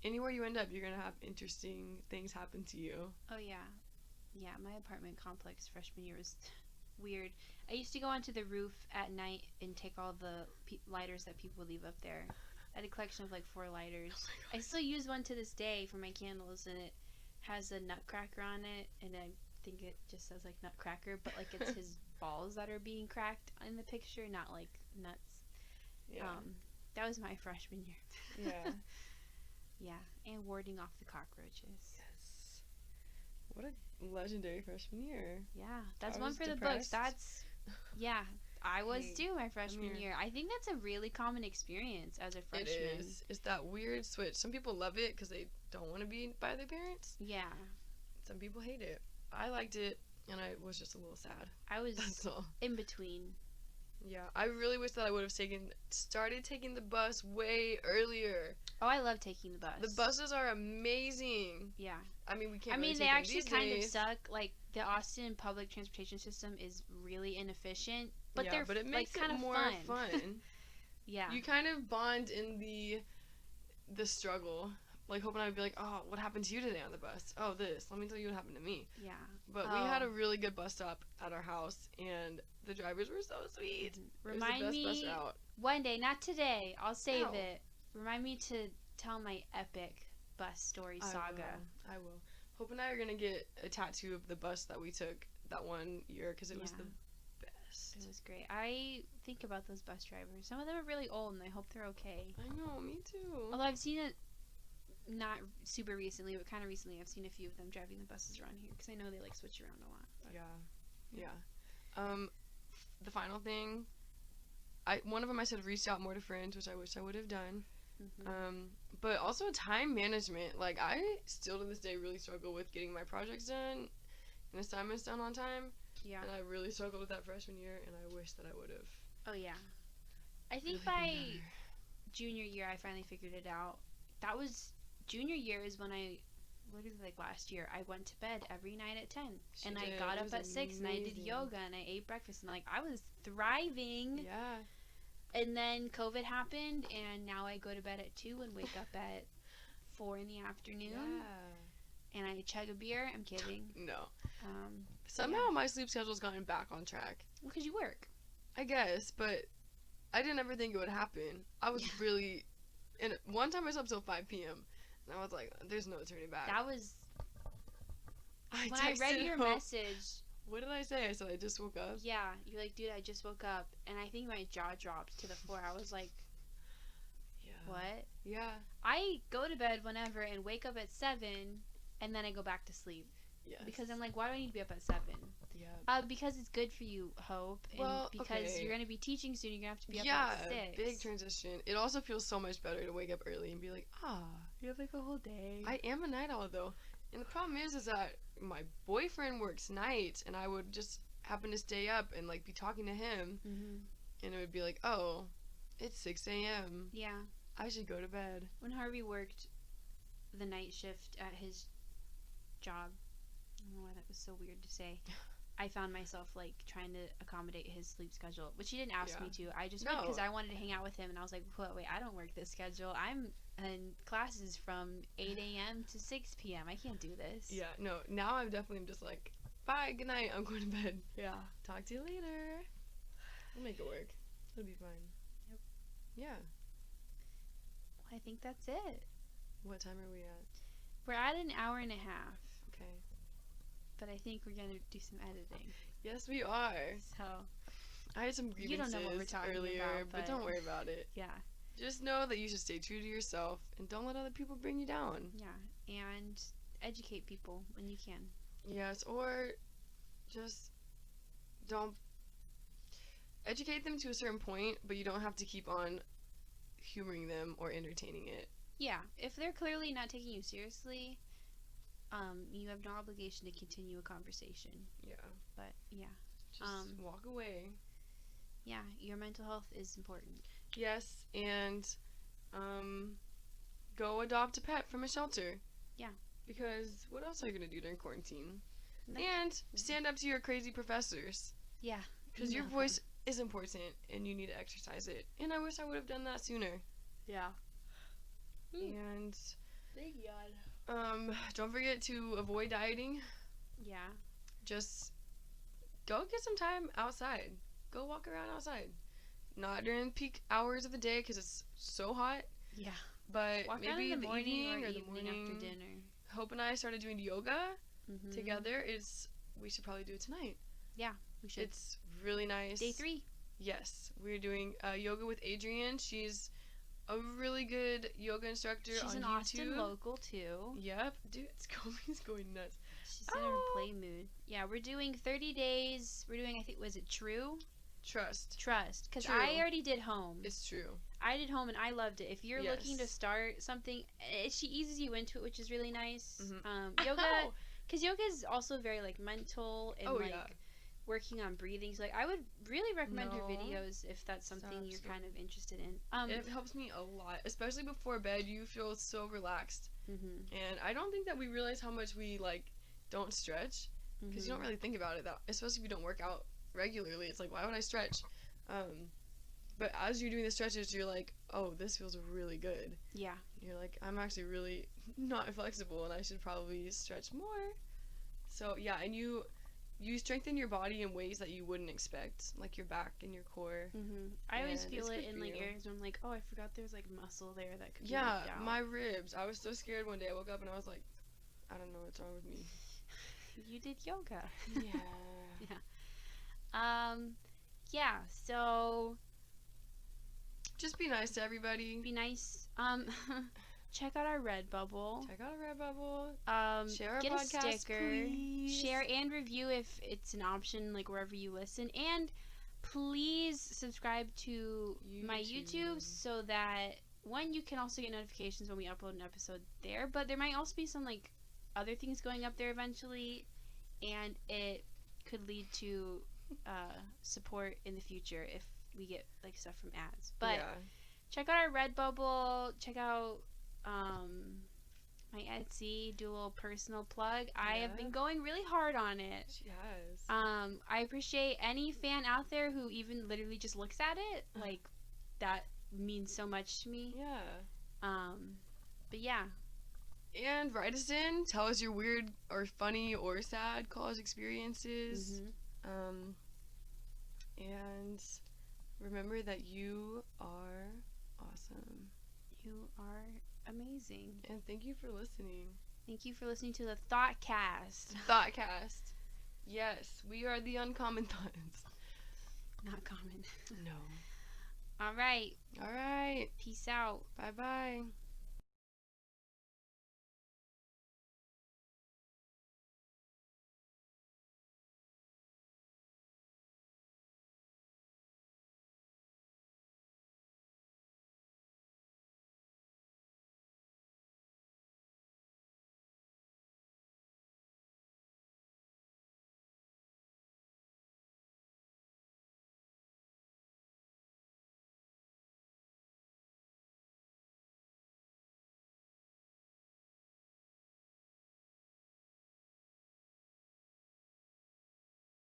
anywhere you end up, you're gonna have interesting things happen to you. Oh, yeah. Yeah, my apartment complex freshman year was weird. I used to go onto the roof at night and take all the lighters that people leave up there. I had a collection of like 4 lighters. I still use one to this day for my candles, and it has a nutcracker on it, and I think it just says like nutcracker, but like it's his balls that are being cracked in the picture, not like nuts. Yeah. That was my freshman year. Yeah. Yeah, and warding off the cockroaches. Yes. What a legendary freshman year. Yeah, that's I one was for depressed. the books. Yeah, I was too my freshman here. year. I think that's a really common experience as a freshman. It is. It's that weird switch. Some people love it because they don't want to be by their parents. Yeah. Some people hate it. I liked it, and I was just a little sad. I was That's all. in between. Yeah, I really wish that I would have started taking the bus way earlier. Oh, I love taking the bus. The buses are amazing. Yeah. I mean, we can't. I mean, really they take them actually these kind of days. suck. Like, the Austin public transportation system is really inefficient, but they're but it makes like, kind it of more fun. Yeah. You kind of bond in the struggle. Like, Hope and I would be like, oh, what happened to you today on the bus? Oh, this. Let me tell you what happened to me. Yeah. But we had a really good bus stop at our house, and the drivers were so sweet. Remind it was the best me bus route. one day, not today. I'll save Ow. it. Remind me to tell my epic bus story saga. I will. Hope and I are going to get a tattoo of the bus that we took that one year, because it was the best. It was great. I think about those bus drivers. Some of them are really old, and I hope they're okay. I know, me too. Although I've seen it not super recently, but kind of recently, I've seen a few of them driving the buses around here, because I know they like switch around a lot. But. Yeah. The final thing, one of them I said reached out more to friends, which I wish I would have done. But also time management. Like, I still to this day really struggle with getting my projects done and assignments done on time. Yeah. And I really struggled with that freshman year, and I wish that I would have. Oh, yeah. I think really by junior year, I finally figured it out. That was, junior year is when I, literally like last year, I went to bed every night at 10. And I got up at 6, and I did yoga, and I ate breakfast, and like, I was thriving. Yeah. And then COVID happened, and now I go to bed at 2 and wake up at 4 in the afternoon. Yeah. And I chug a beer. I'm kidding. No. Somehow my sleep schedule's gotten back on track. Well, because you work. I guess, but I didn't ever think it would happen. I was really... And one time I slept till 5 p.m. And I was like, there's no turning back. That was... When I read your message... What did I say? I said I just woke up? Yeah. You're like, dude, I just woke up. And I think my jaw dropped to the floor. I was like... Yeah. What? Yeah. I go to bed whenever and wake up at 7, and then I go back to sleep. Yes. Because I'm like, why do I need to be up at 7? Yeah. Because it's good for you, Hope. And because you're going to be teaching soon, you're going to have to be up at 6. Yeah, big transition. It also feels so much better to wake up early and be like, you have like a whole day. I am a night owl, though. And the problem is that my boyfriend works nights, and I would just happen to stay up and, like, be talking to him. Mm-hmm. And it would be like, oh, it's 6 a.m. Yeah. I should go to bed. When Harvey worked the night shift at his job, I don't know why that was so weird to say, I found myself, like, trying to accommodate his sleep schedule, which he didn't ask me to. I just went because I wanted to hang out with him, and I was like, wait, I don't work this schedule. I'm in classes from 8 a.m. to 6 p.m. I can't do this. Yeah, no, now I'm definitely just like, bye, good night, I'm going to bed. Yeah. Talk to you later. We'll make it work. It'll be fine. Yep. Yeah. Well, I think that's it. What time are we at? We're at an hour and a half. Okay. But I think we're going to do some editing. Yes, we are. So, I had some grievances you don't know what we're talking earlier, about, but don't worry about it. Yeah. Just know that you should stay true to yourself and don't let other people bring you down. Yeah, and educate people when you can. Yes, or just don't educate them to a certain point, but you don't have to keep on humoring them or entertaining it. Yeah, if they're clearly not taking you seriously, you have no obligation to continue a conversation. Yeah. But, yeah. Just walk away. Yeah, your mental health is important. Yes, and go adopt a pet from a shelter. Yeah. Because what else are you going to do during quarantine? No. And stand up to your crazy professors. Yeah. Because your voice is important and you need to exercise it. And I wish I would have done that sooner. Yeah. And Thank God. don't forget to avoid dieting. Yeah. Just go get some time outside. Go walk around outside. Not during peak hours of the day because it's so hot. Yeah. But walk maybe in the morning evening or the evening morning after dinner. Hope and I started doing yoga Mm-hmm. together. We should probably do it tonight. Yeah, we should. It's really nice. Day 3. Yes, we're doing yoga with Adrienne. She's a really good yoga instructor. She's on an YouTube. Austin local too. Yep, dude, Scobie's going nuts. She's in her play mood. Yeah, we're doing 30 days. We're doing, I think, was it True? Trust. Because True. I already did home. It's true. I did home and I loved it. If you're Yes. looking to start something, she eases you into it, which is really nice. Mhm. Yoga, because yoga is also very like mental and working on breathing. So like, I would really recommend her videos if that's something you're kind of interested in. It helps me a lot, especially before bed. You feel so relaxed, mm-hmm. and I don't think that we realize how much we like don't stretch because you don't really think about it. That especially if you don't work out regularly, it's like, why would I stretch? But as you're doing the stretches, you're like, oh, this feels really good. Yeah. You're like, I'm actually really not flexible, and I should probably stretch more. So yeah, and you strengthen your body in ways that you wouldn't expect, like your back and your core. Mm-hmm. I always feel it's it good in for like you. areas where I'm like, oh, I forgot there's like muscle there that could be Yeah, worked out. my ribs. I was so scared one day. I woke up and I was like, I don't know what's wrong with me. You did yoga. Yeah. Yeah, so Just be nice to everybody. be nice. Check out our Redbubble. Check out our Redbubble. Share our get podcast, a sticker. please. Share and review if it's an option, like wherever you listen. And please subscribe to my YouTube so that, one, you can also get notifications when we upload an episode there. But there might also be some like other things going up there eventually. And it could lead to support in the future if we get like stuff from ads. But check out our Redbubble. Check out my Etsy. Do a little personal plug. I have been going really hard on it. She has. I appreciate any fan out there who even literally just looks at it. Like, that means so much to me. Yeah. But yeah. And write us in. Tell us your weird or funny or sad college experiences. And remember that you are awesome. You are amazing. And thank you for listening. Thank you for listening to the Thoughtcast. Thoughtcast. Yes, we are the Uncommon Thoughts. Not common. No. All right. All right. Peace out. Bye-bye.